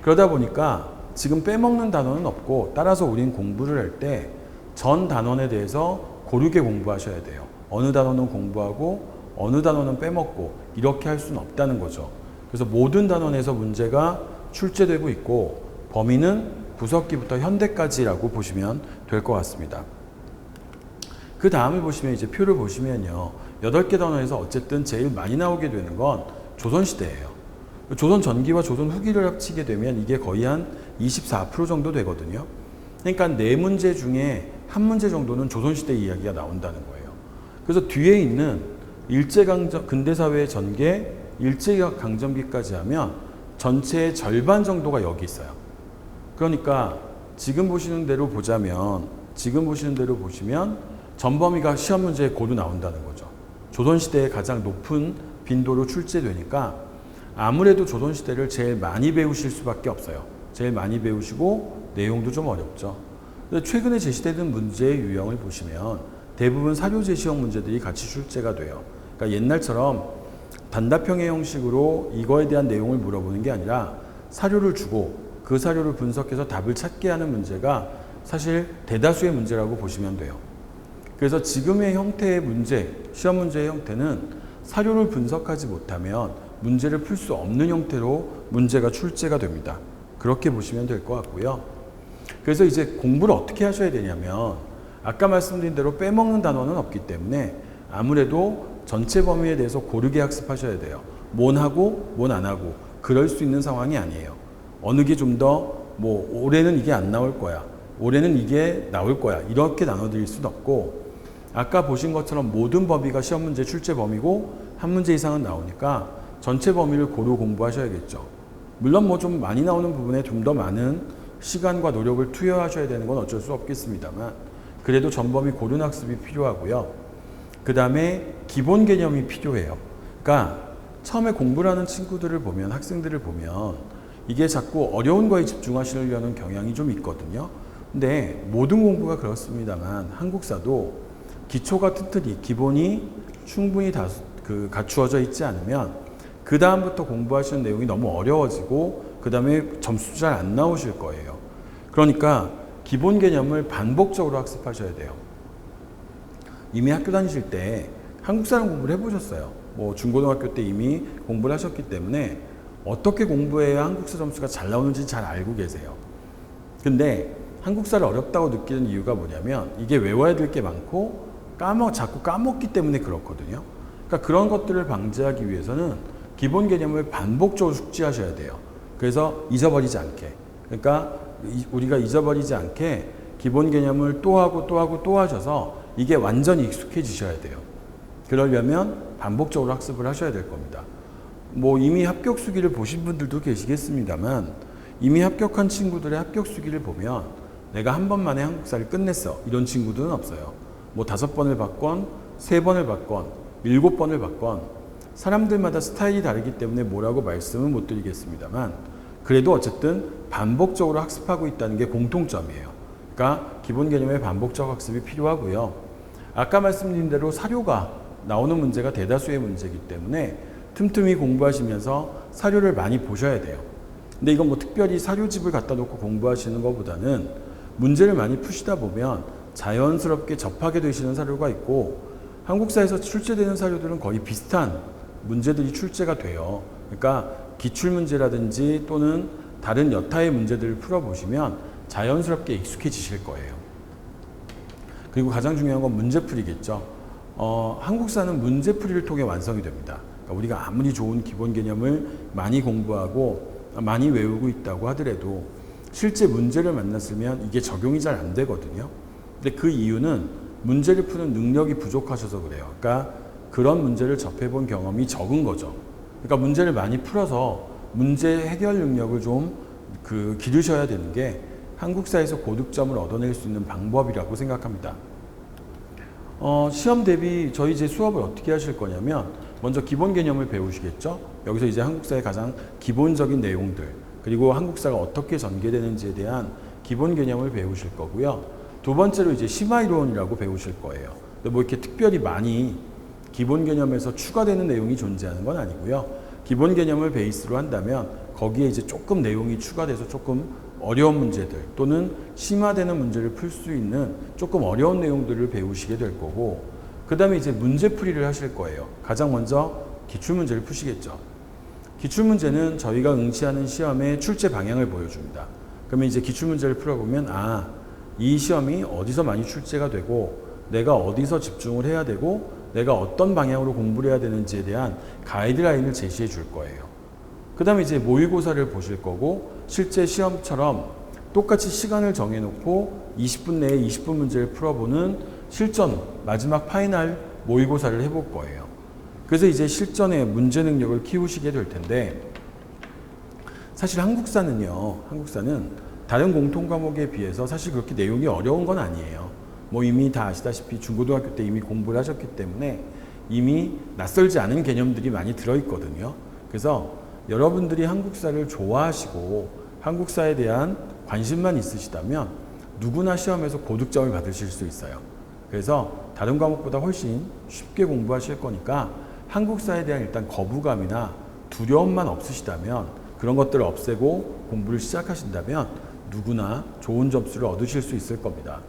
Speaker 4: 그러다 보니까 지금 빼먹는 단어는 없고, 따라서 우린 공부를 할 때 전 단원에 대해서 고르게 공부하셔야 돼요. 어느 단어는 공부하고 어느 단어는 빼먹고 이렇게 할 수는 없다는 거죠. 그래서 모든 단원에서 문제가 출제되고 있고 범위는 구석기부터 현대까지라고 보시면 될 것 같습니다. 그 다음에 보시면 이제 표를 보시면요. 8개 단원에서 어쨌든 제일 많이 나오게 되는 건 조선시대예요. 조선 전기와 조선 후기를 합치게 되면 이게 거의 한 24% 정도 되거든요. 그러니까 4문제 중에 1문제 정도는 조선시대 이야기가 나온다는 거예요. 그래서 뒤에 있는 근대사회의 전개, 일제강점기까지 하면 전체의 절반 정도가 여기 있어요. 그러니까 지금 보시는 대로 보시면 전범위가 시험 문제에 고루 나온다는 거죠. 조선시대에 가장 높은 빈도로 출제되니까 아무래도 조선시대를 제일 많이 배우실 수밖에 없어요. 제일 많이 배우시고 내용도 좀 어렵죠. 최근에 제시되는 문제의 유형을 보시면 대부분 사료 제시형 문제들이 같이 출제가 돼요. 그러니까 옛날처럼 단답형의 형식으로 이거에 대한 내용을 물어보는 게 아니라 사료를 주고 그 사료를 분석해서 답을 찾게 하는 문제가 사실 대다수의 문제라고 보시면 돼요. 그래서 지금의 형태의 문제, 시험 문제의 형태는 사료를 분석하지 못하면 문제를 풀 수 없는 형태로 문제가 출제가 됩니다. 그렇게 보시면 될 것 같고요. 그래서 이제 공부를 어떻게 하셔야 되냐면 아까 말씀드린 대로 빼먹는 단원은 없기 때문에 아무래도 전체 범위에 대해서 고르게 학습하셔야 돼요. 뭔 하고 뭔 안 하고 그럴 수 있는 상황이 아니에요. 어느 게 좀 더 뭐 올해는 이게 안 나올 거야. 올해는 이게 나올 거야. 이렇게 나눠드릴 수는 없고 아까 보신 것처럼 모든 범위가 시험 문제 출제 범위고 한 문제 이상은 나오니까 전체 범위를 고루 공부하셔야겠죠. 물론 뭐 좀 많이 나오는 부분에 좀 더 많은 시간과 노력을 투여하셔야 되는 건 어쩔 수 없겠습니다만 그래도 전범위 고른 학습이 필요하고요. 그 다음에 기본 개념이 필요해요. 그러니까 처음에 공부를 하는 친구들을 보면 학생들을 보면 이게 자꾸 어려운 거에 집중하시려는 경향이 좀 있거든요. 근데 모든 공부가 그렇습니다만 한국사도 기초가 튼튼히 기본이 충분히 갖추어져 있지 않으면 그 다음부터 공부하시는 내용이 너무 어려워지고 그 다음에 점수 잘 안 나오실 거예요. 그러니까 기본 개념을 반복적으로 학습하셔야 돼요. 이미 학교 다니실 때 한국사는 공부를 해보셨어요. 뭐 중고등학교 때 이미 공부를 하셨기 때문에 어떻게 공부해야 한국사 점수가 잘 나오는지 잘 알고 계세요. 근데 한국사를 어렵다고 느끼는 이유가 뭐냐면 이게 외워야 될 게 많고 자꾸 까먹기 때문에 그렇거든요. 그러니까 그런 것들을 방지하기 위해서는 기본 개념을 반복적으로 숙지하셔야 돼요. 그래서 잊어버리지 않게. 그러니까 우리가 잊어버리지 않게 기본 개념을 또 하고 또 하고 또 하셔서 이게 완전히 익숙해지셔야 돼요. 그러려면 반복적으로 학습을 하셔야 될 겁니다. 뭐 이미 합격 수기를 보신 분들도 계시겠습니다만 이미 합격한 친구들의 합격 수기를 보면 내가 한 번 만에 한국사를 끝냈어. 이런 친구들은 없어요. 뭐 5번을 받건 3번을 받건 7번을 받건 사람들마다 스타일이 다르기 때문에 뭐라고 말씀은 못 드리겠습니다만 그래도 어쨌든 반복적으로 학습하고 있다는 게 공통점이에요. 그러니까 기본 개념의 반복적 학습이 필요하고요. 아까 말씀드린 대로 사료가 나오는 문제가 대다수의 문제이기 때문에 틈틈이 공부하시면서 사료를 많이 보셔야 돼요. 근데 이건 뭐 특별히 사료집을 갖다 놓고 공부하시는 것보다는 문제를 많이 푸시다 보면 자연스럽게 접하게 되시는 사료가 있고 한국사에서 출제되는 사료들은 거의 비슷한 문제들이 출제가 돼요. 그러니까 기출문제라든지 또는 다른 여타의 문제들을 풀어보시면 자연스럽게 익숙해지실 거예요. 그리고 가장 중요한 건 문제풀이겠죠. 한국사는 문제풀이를 통해 완성이 됩니다. 그러니까 우리가 아무리 좋은 기본 개념을 많이 공부하고 많이 외우고 있다고 하더라도 실제 문제를 만났으면 이게 적용이 잘 안 되거든요. 근데 그 이유는 문제를 푸는 능력이 부족하셔서 그래요. 그러니까 그런 문제를 접해본 경험이 적은 거죠. 그러니까 문제를 많이 풀어서 문제 해결 능력을 좀 기르셔야 되는 게 한국사에서 고득점을 얻어낼 수 있는 방법이라고 생각합니다. 시험 대비 저희 이제 수업을 어떻게 하실 거냐면 먼저 기본 개념을 배우시겠죠. 여기서 이제 한국사의 가장 기본적인 내용들 그리고 한국사가 어떻게 전개되는지에 대한 기본 개념을 배우실 거고요. 두 번째로 이제 심화이론이라고 배우실 거예요. 근데 뭐 이렇게 특별히 많이 기본 개념에서 추가되는 내용이 존재하는 건 아니고요. 기본 개념을 베이스로 한다면 거기에 이제 조금 내용이 추가돼서 조금 어려운 문제들 또는 심화되는 문제를 풀 수 있는 조금 어려운 내용들을 배우시게 될 거고 그 다음에 이제 문제풀이를 하실 거예요. 가장 먼저 기출문제를 푸시겠죠. 기출문제는 저희가 응시하는 시험의 출제 방향을 보여줍니다. 그러면 이제 기출문제를 풀어보면 이 시험이 어디서 많이 출제가 되고 내가 어디서 집중을 해야 되고 내가 어떤 방향으로 공부를 해야 되는지에 대한 가이드라인을 제시해 줄 거예요. 그 다음에 이제 모의고사를 보실 거고 실제 시험처럼 똑같이 시간을 정해놓고 20분 내에 20분 문제를 풀어보는 실전 마지막 파이널 모의고사를 해볼 거예요. 그래서 이제 실전의 문제 능력을 키우시게 될 텐데 사실 한국사는 다른 공통 과목에 비해서 사실 그렇게 내용이 어려운 건 아니에요. 뭐 이미 다 아시다시피 중고등학교 때 이미 공부를 하셨기 때문에 이미 낯설지 않은 개념들이 많이 들어있거든요. 그래서 여러분들이 한국사를 좋아하시고 한국사에 대한 관심만 있으시다면 누구나 시험에서 고득점을 받으실 수 있어요. 그래서 다른 과목보다 훨씬 쉽게 공부하실 거니까 한국사에 대한 일단 거부감이나 두려움만 없으시다면, 그런 것들을 없애고 공부를 시작하신다면 누구나 좋은 점수를 얻으실 수 있을 겁니다.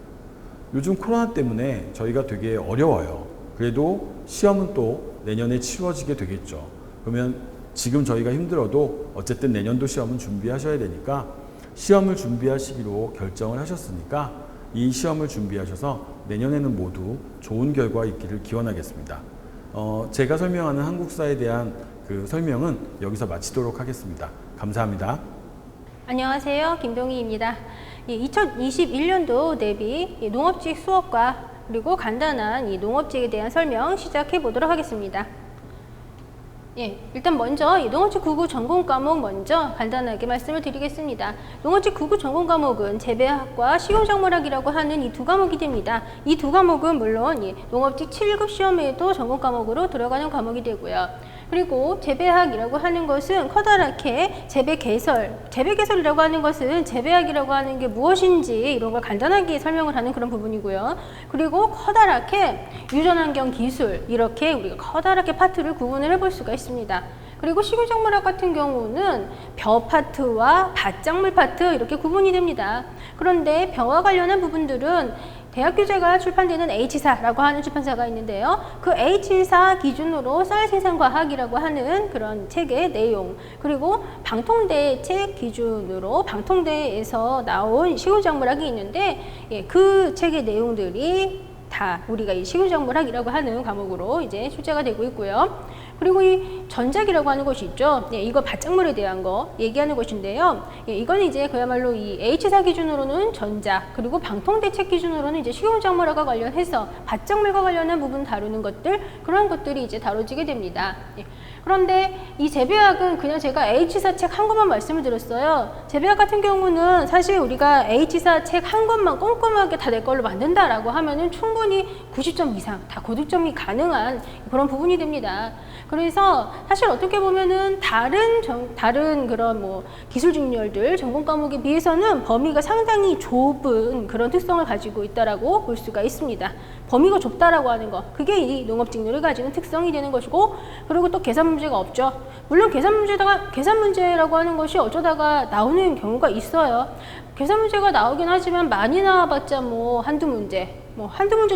Speaker 4: 요즘 코로나 때문에 저희가 되게 어려워요. 그래도 시험은 또 내년에 치러지게 되겠죠. 그러면 지금 저희가 힘들어도 어쨌든 내년도 시험은 준비하셔야 되니까 시험을 준비하시기로 결정을 하셨으니까 이 시험을 준비하셔서 내년에는 모두 좋은 결과 있기를 기원하겠습니다. 제가 설명하는 한국사에 대한 그 설명은 여기서 마치도록 하겠습니다. 감사합니다.
Speaker 5: 안녕하세요. 김동희입니다. 2021년도 대비 농업직 수업과 그리고 간단한 이 농업직에 대한 설명 시작해 보도록 하겠습니다. 일단 먼저 이 농업직 9구 전공 과목 먼저 간단하게 말씀을 드리겠습니다. 농업직 9구 전공 과목은 재배학과 식용작물학이라고 하는 이 두 과목이 됩니다. 이 두 과목은 물론 이 농업직 7급 시험에도 전공 과목으로 들어가는 과목이 되고요. 그리고 재배학이라고 하는 것은 커다랗게 재배개설이라고 하는 것은 재배학이라고 하는 게 무엇인지 이런 걸 간단하게 설명을 하는 그런 부분이고요. 그리고 커다랗게 유전환경 기술, 이렇게 우리가 커다랗게 파트를 구분을 해볼 수가 있습니다. 그리고 식용작물학 같은 경우는 벼 파트와 밭작물 파트 이렇게 구분이 됩니다. 그런데 벼와 관련한 부분들은 대학교재가 출판되는 H사라고 하는 출판사가 있는데요. 그 H사 기준으로 쌀 생산과학이라고 하는 그런 책의 내용, 그리고 방통대 책 기준으로 방통대에서 나온 식용작물학이 있는데, 그 책의 내용들이 다 우리가 이 식용작물학이라고 하는 과목으로 이제 출제가 되고 있고요. 그리고 이 전작이라고 하는 것이 있죠. 이거 밭작물에 대한 거 얘기하는 것인데요. 이건 이제 그야말로 이 H사 기준으로는 전작, 그리고 방통대책 기준으로는 이제 식용작물과 관련해서 밭작물과 관련한 부분 다루는 것들, 그런 것들이 이제 다뤄지게 됩니다. 그런데 이 재배학은 그냥 제가 H사 책 한 권만 말씀을 드렸어요. 재배학 같은 경우는 사실 우리가 H사 책 한 권만 꼼꼼하게 다 내 걸로 만든다라고 하면은 충분히 90점 이상 다 고득점이 가능한 그런 부분이 됩니다. 그래서 사실 어떻게 보면은 다른 그런 뭐 기술 직렬들 전공 과목에 비해서는 범위가 상당히 좁은 그런 특성을 가지고 있다라고 볼 수가 있습니다. 범위가 좁다라고 하는 거, 그게 이 농업 직렬을 가지는 특성이 되는 것이고, 그리고 또 계산 문제가 없죠. 물론 계산 문제라고 하는 것이 어쩌다가 나오는 경우가 있어요. 계산 문제가 나오긴 하지만 많이 나와봤자 뭐 한두 문제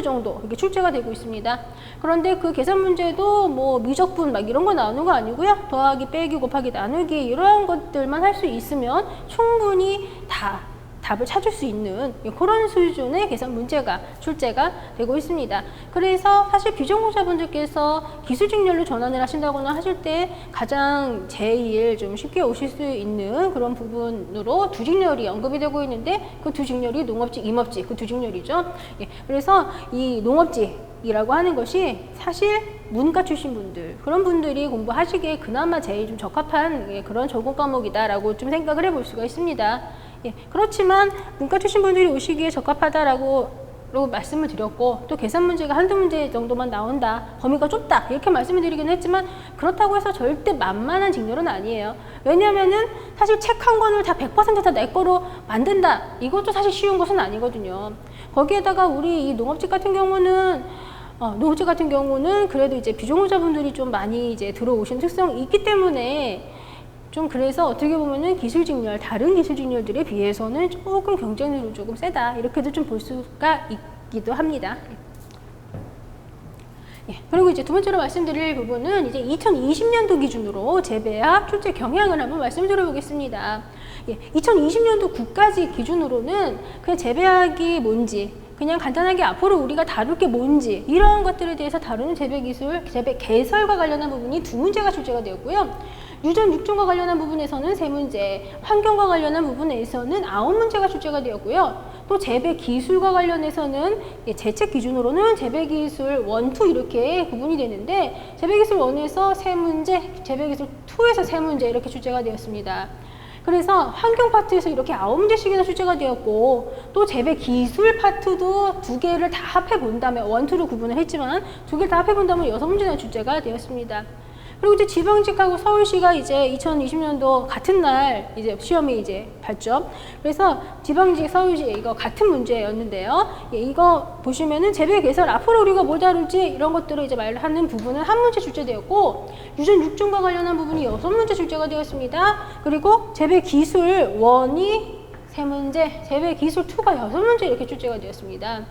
Speaker 5: 정도 이렇게 출제가 되고 있습니다. 그런데 그 계산 문제도 뭐 미적분 막 이런 거 나오는 거 아니고요. 더하기, 빼기, 곱하기, 나누기 이러한 것들만 할 수 있으면 충분히 다 답을 찾을 수 있는 그런 수준의 계산 문제가 출제가 되고 있습니다. 그래서 사실 비전공자분들께서 기술 직렬로 전환을 하신다거나 하실 때 가장 제일 좀 쉽게 오실 수 있는 그런 부분으로 두 직렬이 언급이 되고 있는데, 그 두 직렬이 농업직, 임업직, 그 두 직렬이죠. 그래서 이 농업직이라고 하는 것이 사실 문과 출신 분들, 그런 분들이 공부하시기에 그나마 제일 좀 적합한 그런 전공 과목이다라고 좀 생각을 해볼 수가 있습니다. 그렇지만 문과 출신 분들이 오시기에 적합하다라고 말씀을 드렸고, 또 계산 문제가 한두 문제 정도만 나온다, 범위가 좁다 이렇게 말씀을 드리긴 했지만, 그렇다고 해서 절대 만만한 직렬은 아니에요. 왜냐하면은 사실 책 한 권을 다 100% 다 내 거로 만든다, 이것도 사실 쉬운 것은 아니거든요. 거기에다가 우리 이 농업직 같은 경우는 그래도 이제 비전공자분들이 좀 많이 이제 들어오신 특성이 있기 때문에, 좀 그래서 어떻게 보면은 다른 기술 직렬들에 비해서는 조금 경쟁률이 조금 세다, 이렇게도 좀 볼 수가 있기도 합니다. 그리고 이제 두 번째로 말씀드릴 부분은 이제 2020년도 기준으로 재배학 출제 경향을 한번 말씀드려보겠습니다. 2020년도 9까지 기준으로는 그냥 재배학이 뭔지, 그냥 간단하게 앞으로 우리가 다룰 게 뭔지, 이러한 것들에 대해서 다루는 재배기술, 재배개설과 관련한 부분이 두 문제가 출제가 되었고요. 유전 육종과 관련한 부분에서는 3문제, 환경과 관련한 부분에서는 9문제가 출제가 되었고요. 또 재배기술과 관련해서는 제 책 기준으로는 재배기술 1, 2 이렇게 구분이 되는데, 재배기술 1에서 3문제, 재배기술 2에서 3문제 이렇게 출제가 되었습니다. 그래서 환경 파트에서 이렇게 9문제씩이나 출제가 되었고, 또 재배기술 파트도 2개를 다 합해 본다면, 1, 2로 구분을 했지만 2개를 다 합해 본다면 6문제나 출제가 되었습니다. 그리고 이제 지방직하고 서울시가 이제 2020년도 같은 날 이제 시험이 이제 봤죠. 그래서 지방직, 서울시 이거 같은 문제였는데요. 예, 이거 보시면은 재배 개설 앞으로 우리가 뭐 다룰지 이런 것들을 이제 말하는 부분은 한 문제 출제되었고, 유전 6종과 관련한 부분이 6문제 출제가 되었습니다. 그리고 재배 기술 1이 3문제, 재배 기술 2가 6문제 이렇게 출제가 되었습니다.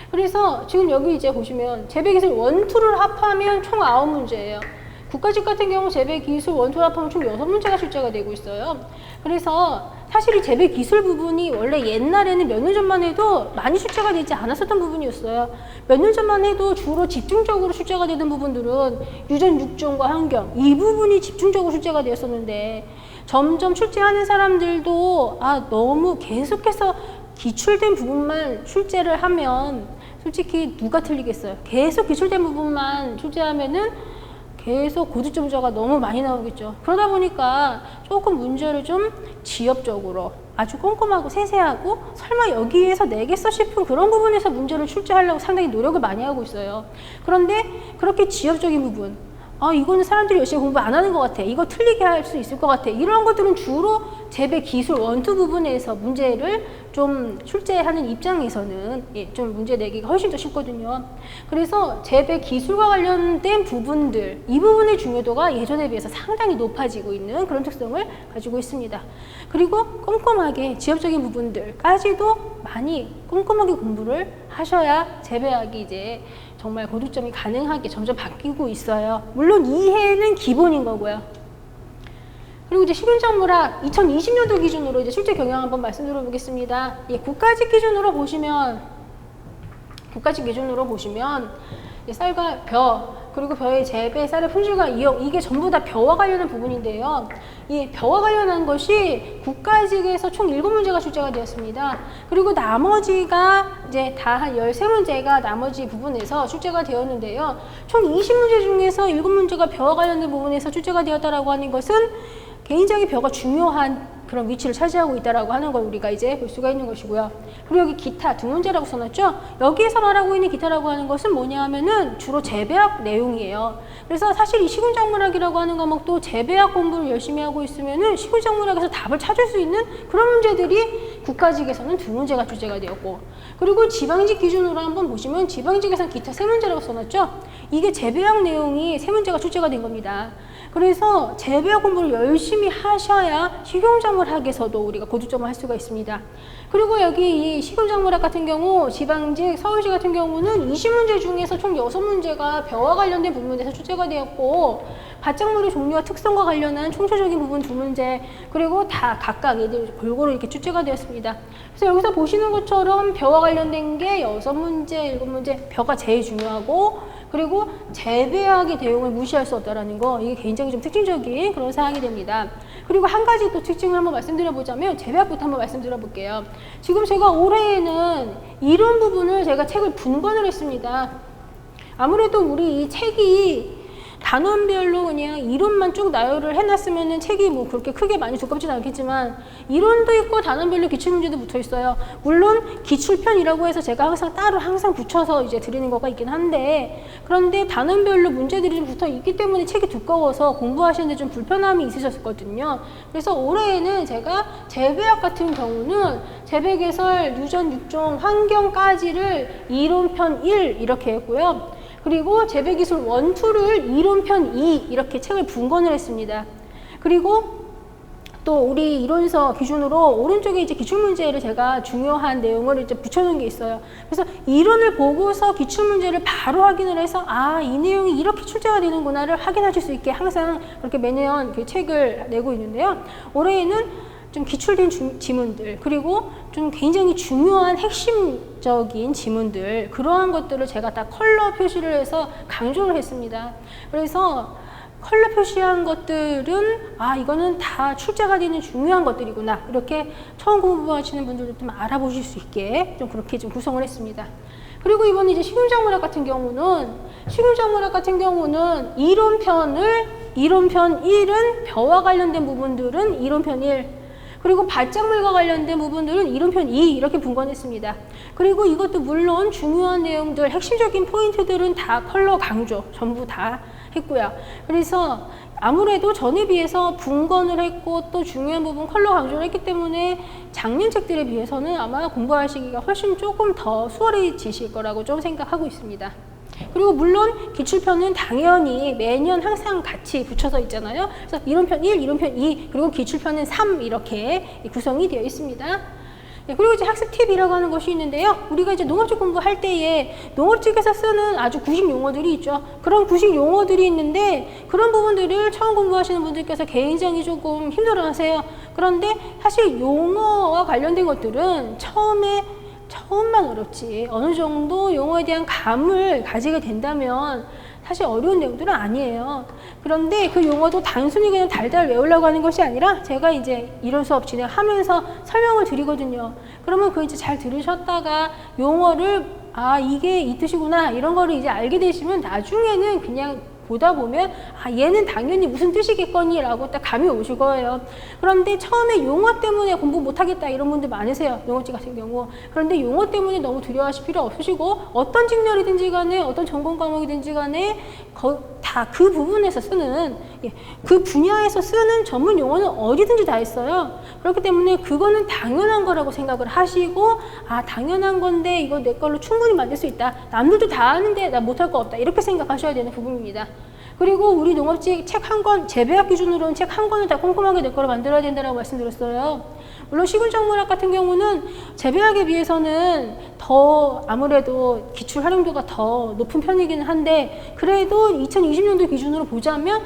Speaker 5: 그래서 지금 여기 이제 보시면 재배 기술 1, 2를 합하면 총 9문제예요. 국가직 같은 경우 재배 기술 1, 2를 합하면 총 6문제가 출제가 되고 있어요. 그래서 사실 이 재배 기술 부분이 원래 옛날에는 몇 년 전만 해도 많이 출제가 되지 않았었던 부분이었어요. 몇 년 전만 해도 주로 집중적으로 출제가 되는 부분들은 유전 6종과 환경 이 부분이 집중적으로 출제가 되었었는데, 점점 출제하는 사람들도 너무 계속해서 기출된 부분만 출제를 하면 솔직히 누가 틀리겠어요. 계속 기출된 부분만 출제하면은 계속 고득점자가 너무 많이 나오겠죠. 그러다 보니까 조금 문제를 좀 지역적으로 아주 꼼꼼하고 세세하고 설마 여기에서 내겠어 싶은 그런 부분에서 문제를 출제하려고 상당히 노력을 많이 하고 있어요. 그런데 그렇게 지역적인 부분, 이거는 사람들이 열심히 공부 안 하는 것 같아, 이거 틀리게 할 수 있을 것 같아, 이런 것들은 주로 재배 기술 1, 2 부분에서 문제를 좀 출제하는 입장에서는 좀 문제 내기가 훨씬 더 쉽거든요. 그래서 재배 기술과 관련된 부분들, 이 부분의 중요도가 예전에 비해서 상당히 높아지고 있는 그런 특성을 가지고 있습니다. 그리고 꼼꼼하게 지역적인 부분들까지도 많이 꼼꼼하게 공부를 하셔야 재배학이 이제 정말 고득점이 가능하게 점점 바뀌고 있어요. 물론 이해는 기본인 거고요. 그리고 이제 식윤정물학 2020년도 기준으로 이제 출제 경향 한번 말씀드려 보겠습니다. 국가직 기준으로 보시면 쌀과 벼, 그리고 벼의 재배, 쌀의 품질과 이용, 이게 전부 다 벼와 관련한 부분인데요. 이 벼와 관련한 것이 국가직에서 총 7문제가 출제가 되었습니다. 그리고 나머지가 이제 다 한 13문제가 나머지 부분에서 출제가 되었는데요. 총 20문제 중에서 7문제가 벼와 관련된 부분에서 출제가 되었다라고 하는 것은 굉장히 벼가 중요한 그런 위치를 차지하고 있다라고 하는 걸 우리가 이제 볼 수가 있는 것이고요. 그리고 여기 기타 2문제라고 써놨죠. 여기에서 말하고 있는 기타라고 하는 것은 뭐냐 하면은 주로 재배학 내용이에요. 그래서 사실 이 식윤작물학이라고 하는 과목도 재배학 공부를 열심히 하고 있으면은 식윤작물학에서 답을 찾을 수 있는 그런 문제들이 국가직에서는 2문제가 출제가 되었고, 그리고 지방직 기준으로 한번 보시면 지방직에서는 기타 3문제라고 써놨죠. 이게 재배학 내용이 3문제가 출제가 된 겁니다. 그래서 재배학 공부를 열심히 하셔야 식용작물학에서도 우리가 고득점을 할 수가 있습니다. 그리고 여기 이 식용작물학 같은 경우 지방직, 서울시 같은 경우는 20문제 중에서 총 6문제가 벼와 관련된 부분에서 출제가 되었고, 밭작물의 종류와 특성과 관련한 총체적인 부분 2문제, 그리고 다 각각 얘들 골고루 이렇게 출제가 되었습니다. 그래서 여기서 보시는 것처럼 벼와 관련된 게 6문제, 7문제, 벼가 제일 중요하고, 그리고 재배학의 내용을 무시할 수 없다라는 거, 이게 굉장히 좀 특징적인 그런 사항이 됩니다. 그리고 한 가지 또 특징을 한번 말씀드려보자면 재배학부터 한번 말씀드려볼게요. 지금 제가 올해에는 이런 부분을 제가 책을 분권을 했습니다. 아무래도 우리 이 책이 단원별로 그냥 이론만 쭉 나열을 해놨으면은 책이 뭐 그렇게 크게 많이 두껍지는 않겠지만, 이론도 있고 단원별로 기출문제도 붙어 있어요. 물론 기출편이라고 해서 제가 항상 따로 붙여서 이제 드리는 거가 있긴 한데, 그런데 단원별로 문제들이 좀 붙어 있기 때문에 책이 두꺼워서 공부하시는데 좀 불편함이 있으셨거든요. 그래서 올해에는 제가 재배학 같은 경우는 재배개설, 유전 6종, 환경까지를 이론편 1 이렇게 했고요. 그리고 재배기술 1, 2를 이론편 2 이렇게 책을 분권을 했습니다. 그리고 또 우리 이론서 기준으로 오른쪽에 이제 기출문제를 제가 중요한 내용을 이제 붙여놓은 게 있어요. 그래서 이론을 보고서 기출문제를 바로 확인을 해서 이 내용이 이렇게 출제가 되는구나를 확인하실 수 있게 항상 그렇게 매년 그 책을 내고 있는데요. 올해에는 좀 기출된 지문들, 그리고 좀 굉장히 중요한 핵심적인 지문들, 그러한 것들을 제가 다 컬러 표시를 해서 강조를 했습니다. 그래서 컬러 표시한 것들은 이거는 다 출제가 되는 중요한 것들이구나, 이렇게 처음 공부하시는 분들도 좀 알아보실 수 있게 좀 그렇게 좀 구성을 했습니다. 그리고 이번에 이제 식윤작물학 같은 경우는 이론편 1은 벼와 관련된 부분들은 이론편 1, 그리고 밭작물과 관련된 부분들은 이론편 2 이렇게 분권했습니다. 그리고 이것도 물론 중요한 내용들, 핵심적인 포인트들은 다 컬러 강조, 전부 다 했고요. 그래서 아무래도 전에 비해서 분권을 했고 또 중요한 부분 컬러 강조를 했기 때문에 작년 책들에 비해서는 아마 공부하시기가 훨씬 조금 더 수월해지실 거라고 좀 생각하고 있습니다. 그리고 물론 기출편은 당연히 매년 항상 같이 붙여서 있잖아요. 그래서 이론편 1, 이론편 2, 그리고 기출편은 3 이렇게 구성이 되어 있습니다. 네, 그리고 이제 학습 팁이라고 하는 것이 있는데요. 우리가 이제 농업직 공부할 때에 농업직에서 쓰는 아주 구식 용어들이 있죠. 그런 구식 용어들이 있는데 그런 부분들을 처음 공부하시는 분들께서 굉장히 조금 힘들어 하세요. 그런데 사실 용어와 관련된 것들은 처음만 어렵지 어느 정도 용어에 대한 감을 가지게 된다면 사실 어려운 내용들은 아니에요. 그런데 그 용어도 단순히 그냥 달달 외우려고 하는 것이 아니라 제가 이제 이론 수업 진행하면서 설명을 드리거든요. 그러면 그거 이제 잘 들으셨다가 용어를 아 이게 이 뜻이구나 이런 거를 이제 알게 되시면 나중에는 그냥 보다 보면 아 얘는 당연히 무슨 뜻이겠거니 라고 딱 감이 오실 거예요. 그런데 처음에 용어 때문에 공부 못하겠다 이런 분들 많으세요. 농업직 같은 경우. 그런데 용어 때문에 너무 두려워하실 필요 없으시고 어떤 직렬이든지 간에 어떤 전공 과목이든지 간에 다 그 부분에서 쓰는 그 분야에서 쓰는 전문 용어는 어디든지 다 있어요. 그렇기 때문에 그거는 당연한 거라고 생각을 하시고 아 당연한 건데 이거 내 걸로 충분히 만들 수 있다. 남들도 다 아는데 나 못할 거 없다. 이렇게 생각하셔야 되는 부분입니다. 그리고 우리 농업직 책 한 권, 재배학 기준으로는 책 한 권을 다 꼼꼼하게 내 거로 만들어야 된다고 말씀드렸어요. 물론 시군정물학 같은 경우는 재배학에 비해서는 더 아무래도 기출 활용도가 더 높은 편이기는 한데 그래도 2020년도 기준으로 보자면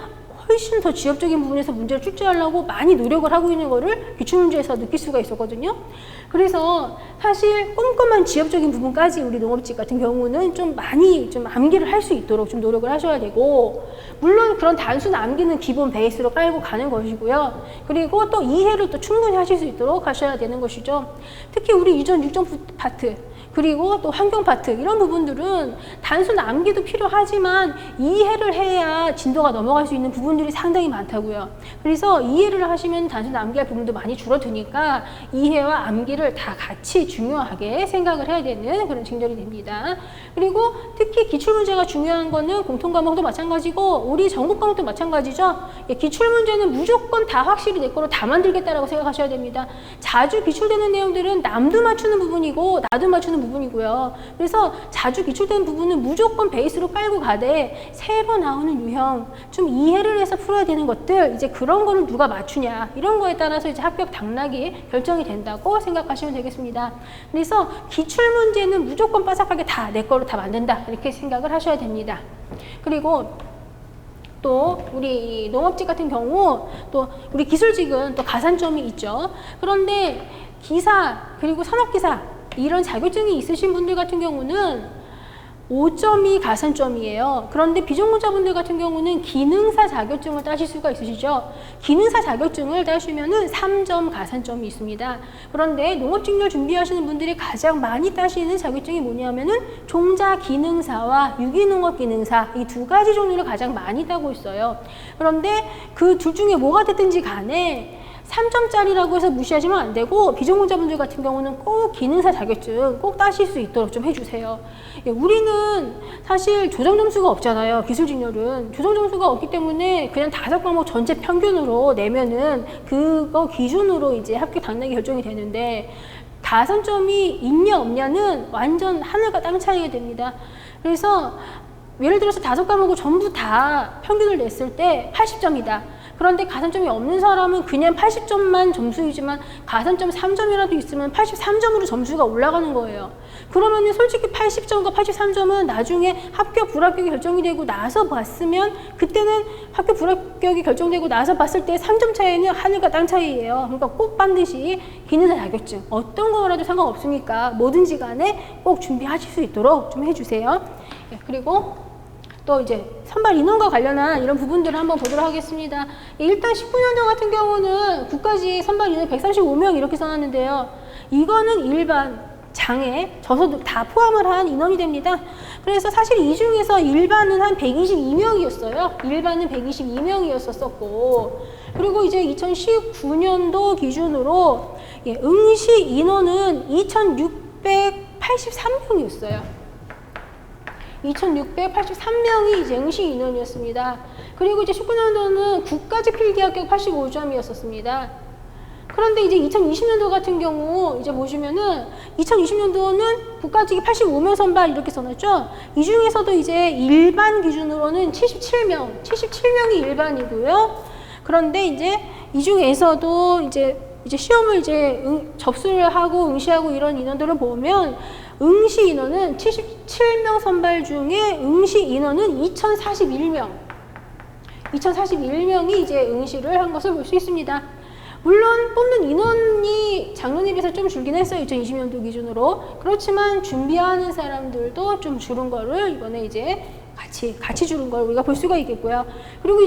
Speaker 5: 훨씬 더 지역적인 부분에서 문제를 출제하려고 많이 노력을 하고 있는 거를 기출문제에서 느낄 수가 있었거든요. 그래서 사실 꼼꼼한 지역적인 부분까지 우리 농업직 같은 경우는 좀 많이 좀 암기를 할 수 있도록 좀 노력을 하셔야 되고 물론 그런 단순 암기는 기본 베이스로 깔고 가는 것이고요. 그리고 또 이해를 또 충분히 하실 수 있도록 하셔야 되는 것이죠. 특히 우리 유전 육종 파트 그리고 또 환경 파트 이런 부분들은 단순 암기도 필요하지만 이해를 해야 진도가 넘어갈 수 있는 부분들이 상당히 많다고요. 그래서 이해를 하시면 단순 암기할 부분도 많이 줄어드니까 이해와 암기를 다 같이 중요하게 생각을 해야 되는 그런 징절이 됩니다. 그리고 특히 기출문제가 중요한 거는 공통과목도 마찬가지고 우리 전국 과목도 마찬가지죠. 기출문제는 무조건 다 확실히 내 거로 다 만들겠다라고 생각하셔야 됩니다. 자주 기출되는 내용들은 남도 맞추는 부분이고 나도 맞추는 부분이고요. 그래서 자주 기출되는 부분은 무조건 베이스로 깔고 가되 새로 나오는 유형, 좀 이해를 해서 풀어야 되는 것들 이제 그런 거를 누가 맞추냐 이런 거에 따라서 이제 합격 당락이 결정이 된다고 생각하시면 되겠습니다. 그래서 기출 문제는 무조건 빠삭하게 다 내 거로 다 만든다 이렇게 생각을 하셔야 됩니다. 그리고 또 우리 농업직 같은 경우 또 우리 기술직은 또 가산점이 있죠. 그런데 기사 그리고 산업기사 이런 자격증이 있으신 분들 같은 경우는 5점이 가산점이에요. 그런데 비전공자분들 같은 경우는 기능사 자격증을 따실 수가 있으시죠. 기능사 자격증을 따시면은 3점 가산점이 있습니다. 그런데 농업직렬 준비하시는 분들이 가장 많이 따시는 자격증이 뭐냐면은 종자 기능사와 유기농업 기능사 이 두 가지 종류를 가장 많이 따고 있어요. 그런데 그 둘 중에 뭐가 됐든지 간에 3점짜리라고 해서 무시하시면 안 되고 비전공자분들 같은 경우는 꼭 기능사 자격증 꼭 따실 수 있도록 좀 해주세요. 우리는 사실 조정점수가 없잖아요. 기술직렬은 조정점수가 없기 때문에 그냥 5과목 전체 평균으로 내면은 그거 기준으로 이제 합격 당락이 결정이 되는데 가산점이 있냐 없냐는 완전 하늘과 땅 차이가 됩니다. 그래서 예를 들어서 5과목을 전부 다 평균을 냈을 때 80점이다. 그런데 가산점이 없는 사람은 그냥 80점만 점수이지만 가산점 3점이라도 있으면 83점으로 점수가 올라가는 거예요. 그러면은 솔직히 80점과 83점은 나중에 합격 불합격이 결정이 되고 나서 봤으면 그때는 합격 불합격이 결정되고 나서 봤을 때 3점 차이는 하늘과 땅 차이예요. 그러니까 꼭 반드시 기능사 자격증 어떤 거라도 상관없으니까 뭐든지 간에 꼭 준비하실 수 있도록 좀 해주세요. 그리고 또 이제 선발 인원과 관련한 이런 부분들을 한번 보도록 하겠습니다. 일단 19년도 같은 경우는 국가직 선발 인원 135명 이렇게 써놨는데요. 이거는 일반 장애, 저소득 다 포함을 한 인원이 됩니다. 그래서 사실 이 중에서 일반은 한 122명이었어요. 일반은 122명이었었고 그리고 이제 2019년도 기준으로 응시 인원은 2,683명이었어요. 2,683명이 이제 응시 인원이었습니다. 그리고 이제 19년도는 국가직 필기 합격 85점이었었습니다. 그런데 이제 2020년도 같은 경우 이제 보시면은 2020년도는 국가직이 85명 선발 이렇게 써놨죠. 이 중에서도 이제 일반 기준으로는 77명이 일반이고요. 그런데 이제 이 중에서도 이제 시험을 접수를 하고 응시하고 이런 인원들을 보면 응시 인원은 77명 선발 중에 응시 인원은 2,041명이 이제 응시를 한 것을 볼 수 있습니다. 물론 뽑는 인원이 작년에 비해서 좀 줄긴 했어요. 2020년도 기준으로. 그렇지만 준비하는 사람들도 좀 줄은 거를 이번에 이제 같이 줄은 걸 우리가 볼 수가 있겠고요. 그리고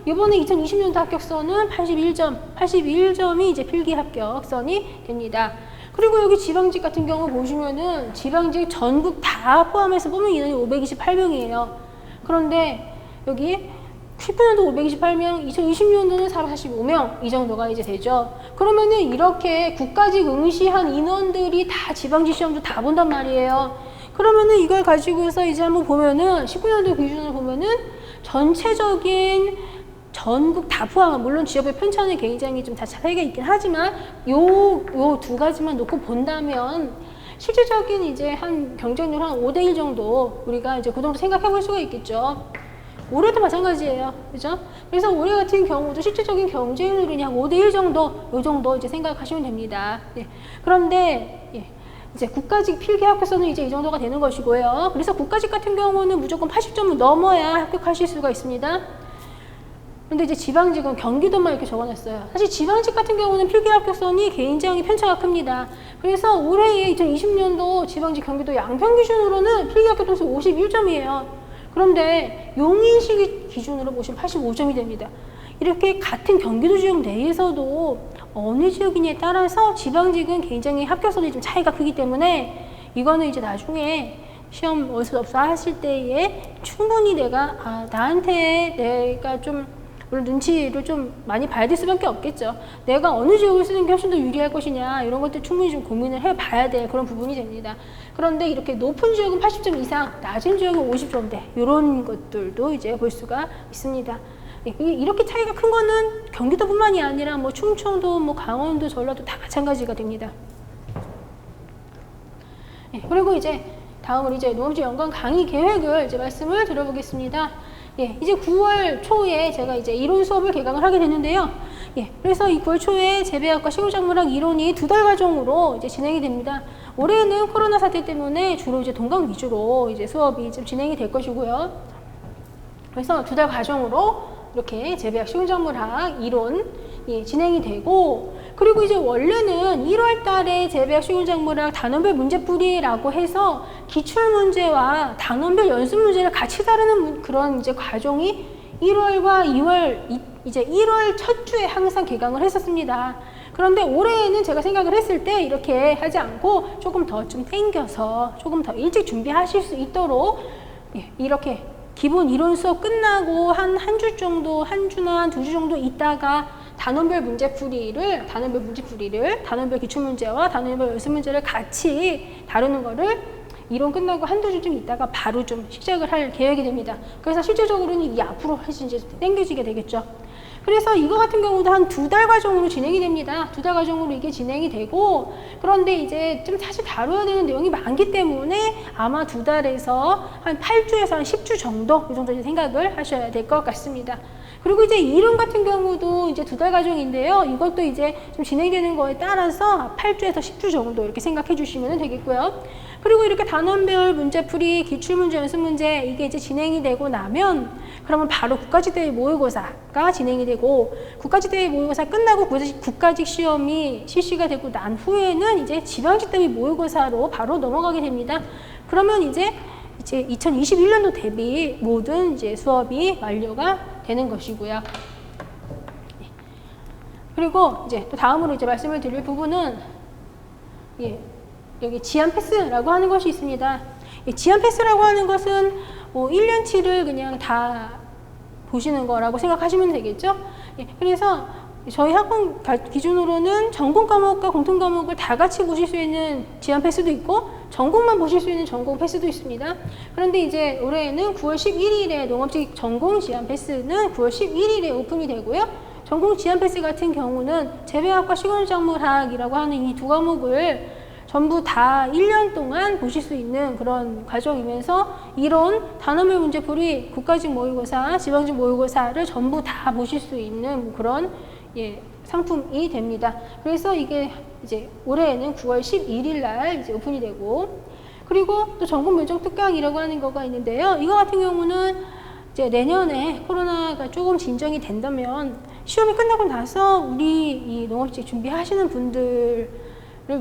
Speaker 5: 이번에 2020년도 합격선은 81점이 이제 필기 합격선이 됩니다. 그리고 여기 지방직 같은 경우 보시면은 지방직 전국 다 포함해서 뽑는 인원이 528명이에요. 그런데 여기 19년도 528명, 2020년도는 445명 이 정도가 이제 되죠. 그러면은 이렇게 국가직 응시한 인원들이 다 지방직 시험도 다 본단 말이에요. 그러면은 이걸 가지고서 이제 한번 보면은 19년도 기준으로 보면은 전체적인 전국 다 포함한, 물론 지역별 편차는 굉장히 좀 다 차이가 있긴 하지만 요 두 가지만 놓고 본다면 실질적인 이제 한 경쟁률 한 5대1 정도 우리가 이제 그 정도 생각해 볼 수가 있겠죠. 올해도 마찬가지예요. 그죠? 그래서 올해 같은 경우도 실질적인 경쟁률이 한 5대1 정도, 요 정도 이제 생각하시면 됩니다. 네. 그런데, 이제 국가직 필기 합격선은 이제 이 정도가 되는 것이고요. 그래서 국가직 같은 경우는 무조건 80점을 넘어야 합격하실 수가 있습니다. 근데 이제 지방직은 경기도만 이렇게 적어놨어요. 사실 지방직 같은 경우는 필기 합격선이 굉장히 편차가 큽니다. 그래서 올해의 2020년도 지방직 경기도 양평 기준으로는 필기 합격 점수 51점이에요. 그런데 용인시 기준으로 보시면 85점이 됩니다. 이렇게 같은 경기도 지역 내에서도 어느 지역이냐에 따라서 지방직은 굉장히 합격선이 좀 차이가 크기 때문에 이거는 이제 나중에 시험 어디서 하실 때에 충분히 나한테 내가 좀 물론 눈치를 좀 많이 봐야 될 수밖에 없겠죠. 내가 어느 지역을 쓰는 게 훨씬 더 유리할 것이냐 이런 것들 충분히 좀 고민을 해봐야 될 그런 부분이 됩니다. 그런데 이렇게 높은 지역은 80점 이상, 낮은 지역은 50점대 이런 것들도 이제 볼 수가 있습니다. 이렇게 차이가 큰 거는 경기도뿐만이 아니라 뭐 충청도, 뭐 강원도, 전라도 다 마찬가지가 됩니다. 그리고 이제 다음으로 이제 농업직 연관 강의 계획을 이제 말씀을 드려보겠습니다. 이제 9월 초에 제가 이제 이론 수업을 개강을 하게 됐는데요. 그래서 이 9월 초에 재배학과 식물작물학 이론이 2달 과정으로 이제 진행이 됩니다. 올해는 코로나 사태 때문에 주로 이제 동강 위주로 이제 수업이 좀 진행이 될 것이고요. 그래서 2달 과정으로 이렇게 재배학 식물작물학 이론 진행이 되고, 그리고 이제 원래는 1월 달에 재배학 식물작물학 단원별 문제풀이라고 해서 기출문제와 단원별 연습문제를 같이 다루는 그런 이제 과정이 1월과 2월, 이제 1월 첫 주에 항상 개강을 했었습니다. 그런데 올해는 제가 생각을 했을 때 이렇게 하지 않고 조금 더 좀 땡겨서 조금 더 일찍 준비하실 수 있도록 이렇게 기본 이론 수업 끝나고 한 주 정도, 한 주나 한 2주 정도 있다가 단원별 문제풀이를, 단원별 기출문제와 단원별 연습문제를 같이 다루는 거를 이론 끝나고 한두 주쯤 있다가 바로 좀 시작을 할 계획이 됩니다. 그래서 실질적으로는 이게 앞으로 훨씬 이제 땡겨지게 되겠죠. 그래서 이거 같은 경우도 한 2달 과정으로 진행이 됩니다. 2달 과정으로 이게 진행이 되고, 그런데 이제 좀 사실 다뤄야 되는 내용이 많기 때문에 아마 2달에서 한 8주에서 한 10주 정도, 이 정도 이제 생각을 하셔야 될 것 같습니다. 그리고 이제 이론 같은 경우도 이제 2달 과정인데요. 이것도 이제 좀 진행되는 거에 따라서 8주에서 10주 정도 이렇게 생각해 주시면 되겠고요. 그리고 이렇게 단원별 문제풀이, 기출문제, 연습문제 이게 이제 진행이 되고 나면 그러면 바로 국가직대회 모의고사가 진행이 되고, 국가직대회 모의고사 끝나고 국가직 시험이 실시가 되고 난 후에는 이제 지방직대회 모의고사로 바로 넘어가게 됩니다. 그러면 이제 2021년도 대비 모든 이제 수업이 완료가 되는 것이고요. 그리고 이제 또 다음으로 이제 말씀을 드릴 부분은 여기 지안 패스라고 하는 것이 있습니다. 지안 패스라고 하는 것은 뭐 1년치를 그냥 다 보시는 거라고 생각하시면 되겠죠. 그래서 저희 학원 기준으로는 전공 과목과 공통 과목을 다 같이 보실 수 있는 지원 패스도 있고 전공만 보실 수 있는 전공 패스도 있습니다. 그런데 이제 올해에는 9월 11일에 농업직 전공 지원 패스는 9월 11일에 오픈이 되고요. 전공 지원 패스 같은 경우는 재배학과 식용작물학이라고 하는 이 두 과목을 전부 다 1년 동안 보실 수 있는 그런 과정이면서 이론, 단어별 문제풀이, 국가직 모의고사, 지방직 모의고사를 전부 다 보실 수 있는 그런 상품이 됩니다. 그래서 이게 이제 올해에는 9월 11일 날 이제 오픈이 되고, 그리고 또 전공 면접 특강이라고 하는 거가 있는데요. 이거 같은 경우는 이제 내년에 코로나가 조금 진정이 된다면 시험이 끝나고 나서 우리 이 농업직 준비하시는 분들을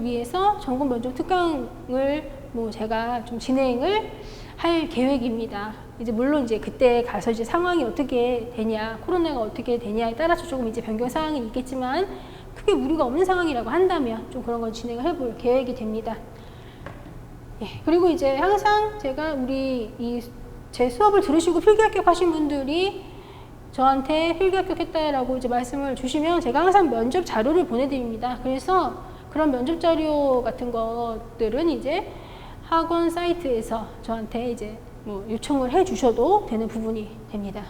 Speaker 5: 위해서 전공 면접 특강을 제가 좀 진행을 할 계획입니다. 이제 물론 이제 그때 가서 이제 상황이 어떻게 되냐, 코로나가 어떻게 되냐에 따라서 조금 이제 변경 사항은 있겠지만 크게 무리가 없는 상황이라고 한다면 좀 그런 걸 진행을 해볼 계획이 됩니다. 그리고 이제 항상 제가 제 수업을 들으시고 필기 합격하신 분들이 저한테 필기 합격했다라고 이제 말씀을 주시면 제가 항상 면접 자료를 보내드립니다. 그래서 그런 면접 자료 같은 것들은 이제 학원 사이트에서 저한테 이제 요청을 해 주셔도 되는 부분이 됩니다.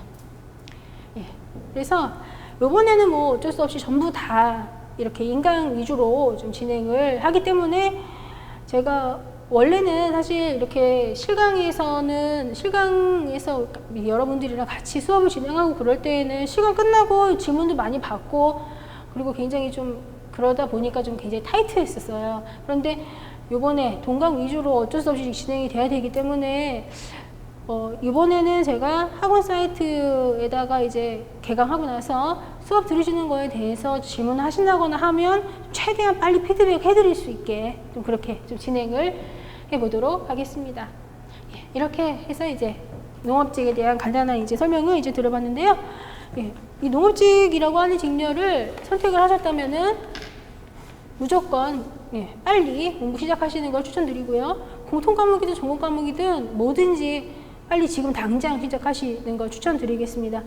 Speaker 5: 그래서 이번에는 어쩔 수 없이 전부 다 이렇게 인강 위주로 좀 진행을 하기 때문에 제가 원래는 사실 이렇게 실강에서 여러분들이랑 같이 수업을 진행하고 그럴 때에는 시간 끝나고 질문도 많이 받고 그리고 굉장히 좀 그러다 보니까 좀 굉장히 타이트했었어요. 그런데 이번에 동강 위주로 어쩔 수 없이 진행이 돼야 되기 때문에 이번에는 제가 학원 사이트에다가 이제 개강하고 나서 수업 들으시는 거에 대해서 질문하신다거나 하면 최대한 빨리 피드백 해드릴 수 있게 좀 그렇게 좀 진행을 해보도록 하겠습니다. 이렇게 해서 이제 농업직에 대한 간단한 이제 설명을 이제 들어봤는데요. 이 농업직이라고 하는 직렬을 선택을 하셨다면은 무조건 빨리 공부 시작하시는 걸 추천드리고요. 공통 과목이든 전공 과목이든 뭐든지 빨리 지금 당장 시작하시는 걸 추천드리겠습니다.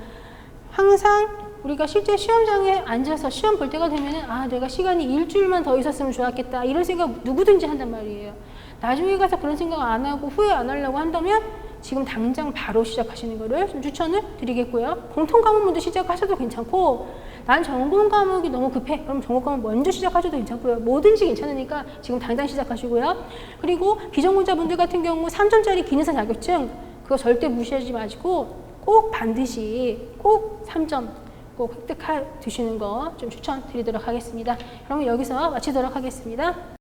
Speaker 5: 항상 우리가 실제 시험장에 앉아서 시험 볼 때가 되면은 내가 시간이 일주일만 더 있었으면 좋았겠다 이런 생각 누구든지 한단 말이에요. 나중에 가서 그런 생각 안 하고 후회 안 하려고 한다면 지금 당장 바로 시작하시는 거를 좀 추천을 드리겠고요. 공통 과목 먼저 시작하셔도 괜찮고 난 전공 과목이 너무 급해 그럼 전공 과목 먼저 시작하셔도 괜찮고요. 뭐든지 괜찮으니까 지금 당장 시작하시고요. 그리고 비전공자분들 같은 경우 3점짜리 기능사 자격증 그거 절대 무시하지 마시고 꼭 반드시 꼭 3점 꼭 획득해 두시는 거 좀 추천드리도록 하겠습니다. 그러면 여기서 마치도록 하겠습니다.